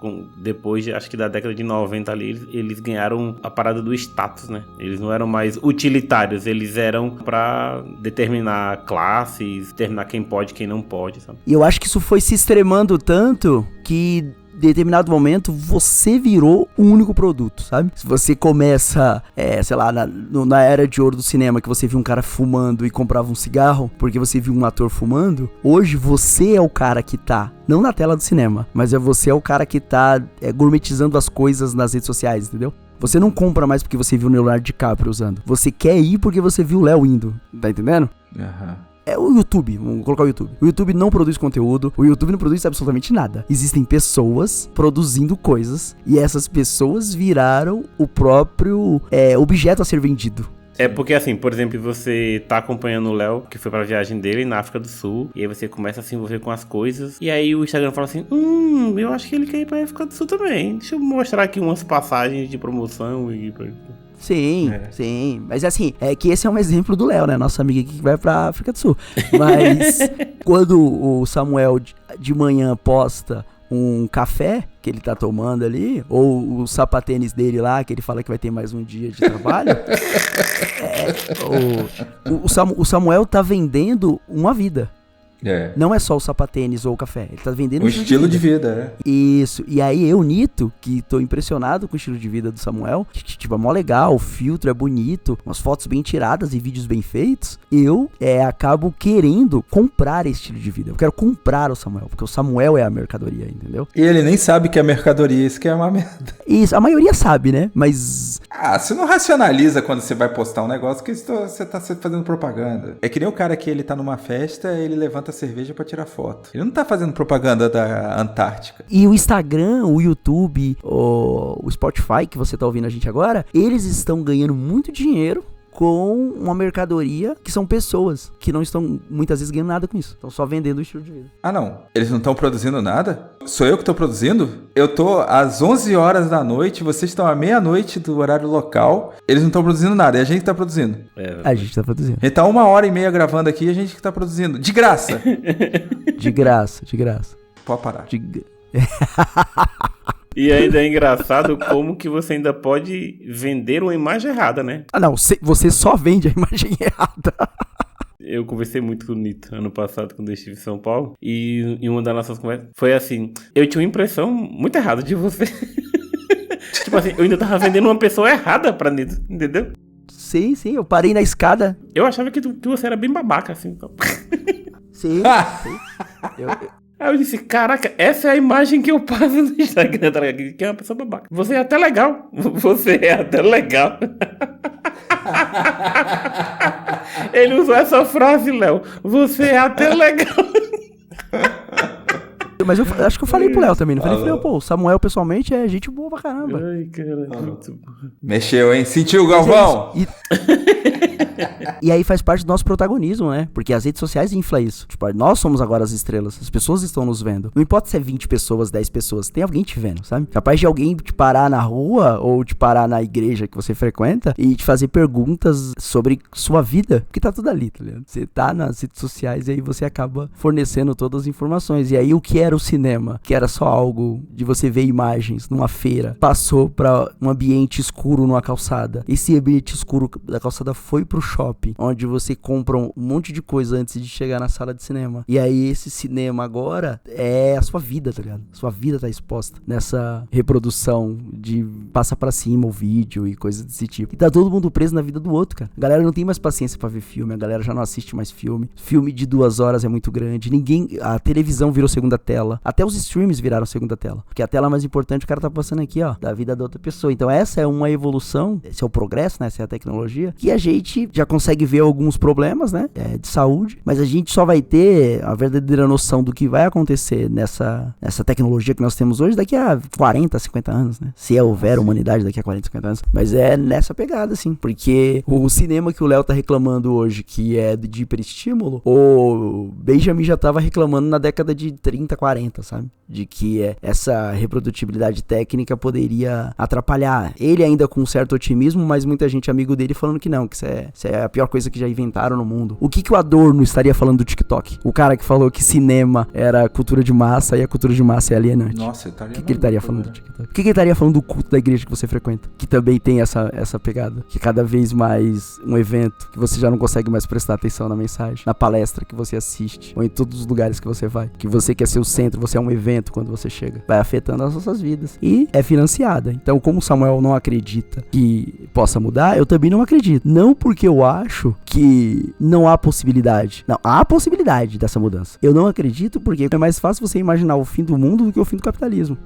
E: Depois, acho que da década de 90 ali, eles ganharam a parada do status, né? Eles não eram mais utilitários, eles eram pra determinar classes, determinar quem pode e quem não pode, sabe?
D: E eu acho que isso foi se extremando tanto que em determinado momento você virou o único produto, sabe? Se você começa, sei lá, na era de ouro do cinema, que você viu um cara fumando e comprava um cigarro porque você viu um ator fumando, hoje você é o cara que tá, não na tela do cinema, mas você é o cara que tá gourmetizando as coisas nas redes sociais, entendeu? Você não compra mais porque você viu o Leonardo DiCaprio usando. Você quer ir porque você viu o Léo indo, tá entendendo? É o YouTube, vamos colocar o YouTube. O YouTube não produz conteúdo, o YouTube não produz absolutamente nada. Existem pessoas produzindo coisas e essas pessoas viraram o próprio objeto a ser vendido.
E: É porque assim, por exemplo, você tá acompanhando o Léo, que foi pra viagem dele na África do Sul, e aí você começa a se envolver com as coisas, e aí o Instagram fala assim, eu acho que ele quer ir pra África do Sul também. Deixa eu mostrar aqui umas passagens de promoção e...
D: Sim, sim. Mas assim, é que esse é um exemplo do Léo, né? Nosso amigo aqui que vai pra África do Sul. Mas quando o Samuel de manhã posta um café que ele tá tomando ali, ou o sapatênis dele lá, que ele fala que vai ter mais um dia de trabalho, o Samuel tá vendendo uma vida. Não é só o sapatênis ou o café, ele tá vendendo
C: um estilo de vida.
D: Isso, e aí eu, Nito, que tô impressionado com o estilo de vida do Samuel, que tipo, é mó legal, o filtro é bonito, umas fotos bem tiradas e vídeos bem feitos, eu acabo querendo comprar esse estilo de vida. Eu quero comprar o Samuel, porque o Samuel é a mercadoria, entendeu?
C: E ele nem sabe que é mercadoria, isso que é uma merda.
D: Isso, a maioria sabe, né? Mas...
C: você não racionaliza quando você vai postar um negócio que você tá fazendo propaganda. É que nem o cara que ele tá numa festa, ele levanta cerveja pra tirar foto. Ele não tá fazendo propaganda da Antártica.
D: E o Instagram, o YouTube, o Spotify, que você tá ouvindo a gente agora, eles estão ganhando muito dinheiro com uma mercadoria que são pessoas que não estão muitas vezes ganhando nada com isso. Estão só vendendo o estilo de vida.
C: Não. Eles não estão produzindo nada? Sou eu que tô produzindo? Eu tô às 11 horas da noite, vocês estão à meia-noite do horário local, eles não estão produzindo nada, é a gente que tá produzindo.
D: A gente tá produzindo.
C: A gente tá 1h30 gravando aqui e a gente que tá produzindo. De graça!
D: De graça.
C: Pode parar.
E: E ainda é engraçado como que você ainda pode vender uma imagem errada, né?
D: Não, você só vende a imagem errada.
E: Eu conversei muito com o Nito ano passado, quando eu estive em São Paulo, e em uma das nossas conversas foi assim, eu tinha uma impressão muito errada de você. Tipo assim, eu ainda tava vendendo uma pessoa errada pra Nito, entendeu?
D: Sim, eu parei na escada.
E: Eu achava que você era bem babaca, assim. Então.
D: Sim. Eu-
E: Aí eu disse, caraca, essa é a imagem que eu passo no Instagram, tá ligado? Que é uma pessoa babaca. Você é até legal. Você é até legal. Ele usou essa frase, Léo. Você é até legal.
D: Mas eu acho que eu falei pro Léo também, não falei? Falei, pô, o Samuel pessoalmente é gente boa pra caramba.
E: Ai, cara, muito bom.
C: Mexeu, hein? Sentiu, Galvão?
D: E aí faz parte do nosso protagonismo, né? Porque as redes sociais inflam isso. Tipo, nós somos agora as estrelas. As pessoas estão nos vendo. Não importa se é 20 pessoas, 10 pessoas. Tem alguém te vendo, sabe? Capaz de alguém te parar na rua ou te parar na igreja que você frequenta e te fazer perguntas sobre sua vida. Porque tá tudo ali, tá ligado? Você tá nas redes sociais e aí você acaba fornecendo todas as informações. E aí o que era o cinema? Que era só algo de você ver imagens numa feira. Passou pra um ambiente escuro numa calçada. Esse ambiente escuro da calçada foi pro shopping, onde você compra um monte de coisa antes de chegar na sala de cinema. E aí esse cinema agora é a sua vida, tá ligado? Sua vida tá exposta nessa reprodução de passa pra cima o vídeo e coisas desse tipo. E tá todo mundo preso na vida do outro, cara. A galera não tem mais paciência pra ver filme, a galera já não assiste mais filme. Filme de 2 horas é muito grande. A televisão virou segunda tela. Até os streams viraram segunda tela. Porque a tela mais importante o cara tá passando aqui, ó, da vida da outra pessoa. Então essa é uma evolução, esse é o progresso, né? Essa é a tecnologia, que a gente já consegue ver alguns problemas, né? De saúde, mas a gente só vai ter a verdadeira noção do que vai acontecer nessa tecnologia que nós temos hoje daqui a 40, 50 anos, né? Se houver humanidade daqui a 40, 50 anos. Mas é nessa pegada, assim, porque o cinema que o Léo tá reclamando hoje, que é de hiperestímulo, o Benjamin já tava reclamando na década de 30, 40, sabe? De que essa reprodutibilidade técnica poderia atrapalhar. Ele ainda com um certo otimismo, mas muita gente amigo dele falando que não, que isso é a pior coisa que já inventaram no mundo. O que o Adorno estaria falando do TikTok? O cara que falou que cinema era cultura de massa e a cultura de massa é alienante.
C: Nossa, eu estaria...
D: O que ele estaria falando do TikTok? O que ele estaria falando do culto da igreja que você frequenta? Que também tem essa pegada. Que cada vez mais um evento que você já não consegue mais prestar atenção na mensagem, na palestra que você assiste, ou em todos os lugares que você vai. Que você quer ser o centro, você é um evento quando você chega. Vai afetando as nossas vidas. E é financiada. Então, como Samuel não acredita que possa mudar, eu também não acredito. Não porque eu acho que não há possibilidade. Não, há possibilidade dessa mudança. Eu não acredito porque é mais fácil você imaginar o fim do mundo do que o fim do capitalismo.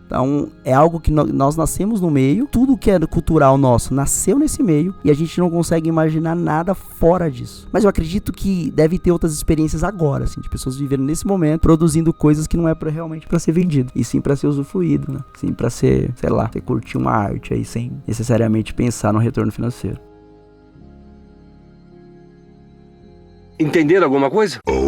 D: Então, é algo que nós nascemos no meio, tudo que é cultural nosso nasceu nesse meio e a gente não consegue imaginar nada fora disso. Mas eu acredito que deve ter outras experiências agora, assim, de pessoas vivendo nesse momento, produzindo coisas que não é realmente pra ser vendido, e sim pra ser usufruído, né? Sim pra ser, sei lá, você curtir uma arte aí sem necessariamente pensar no retorno financeiro.
G: Entenderam alguma coisa?
B: Oh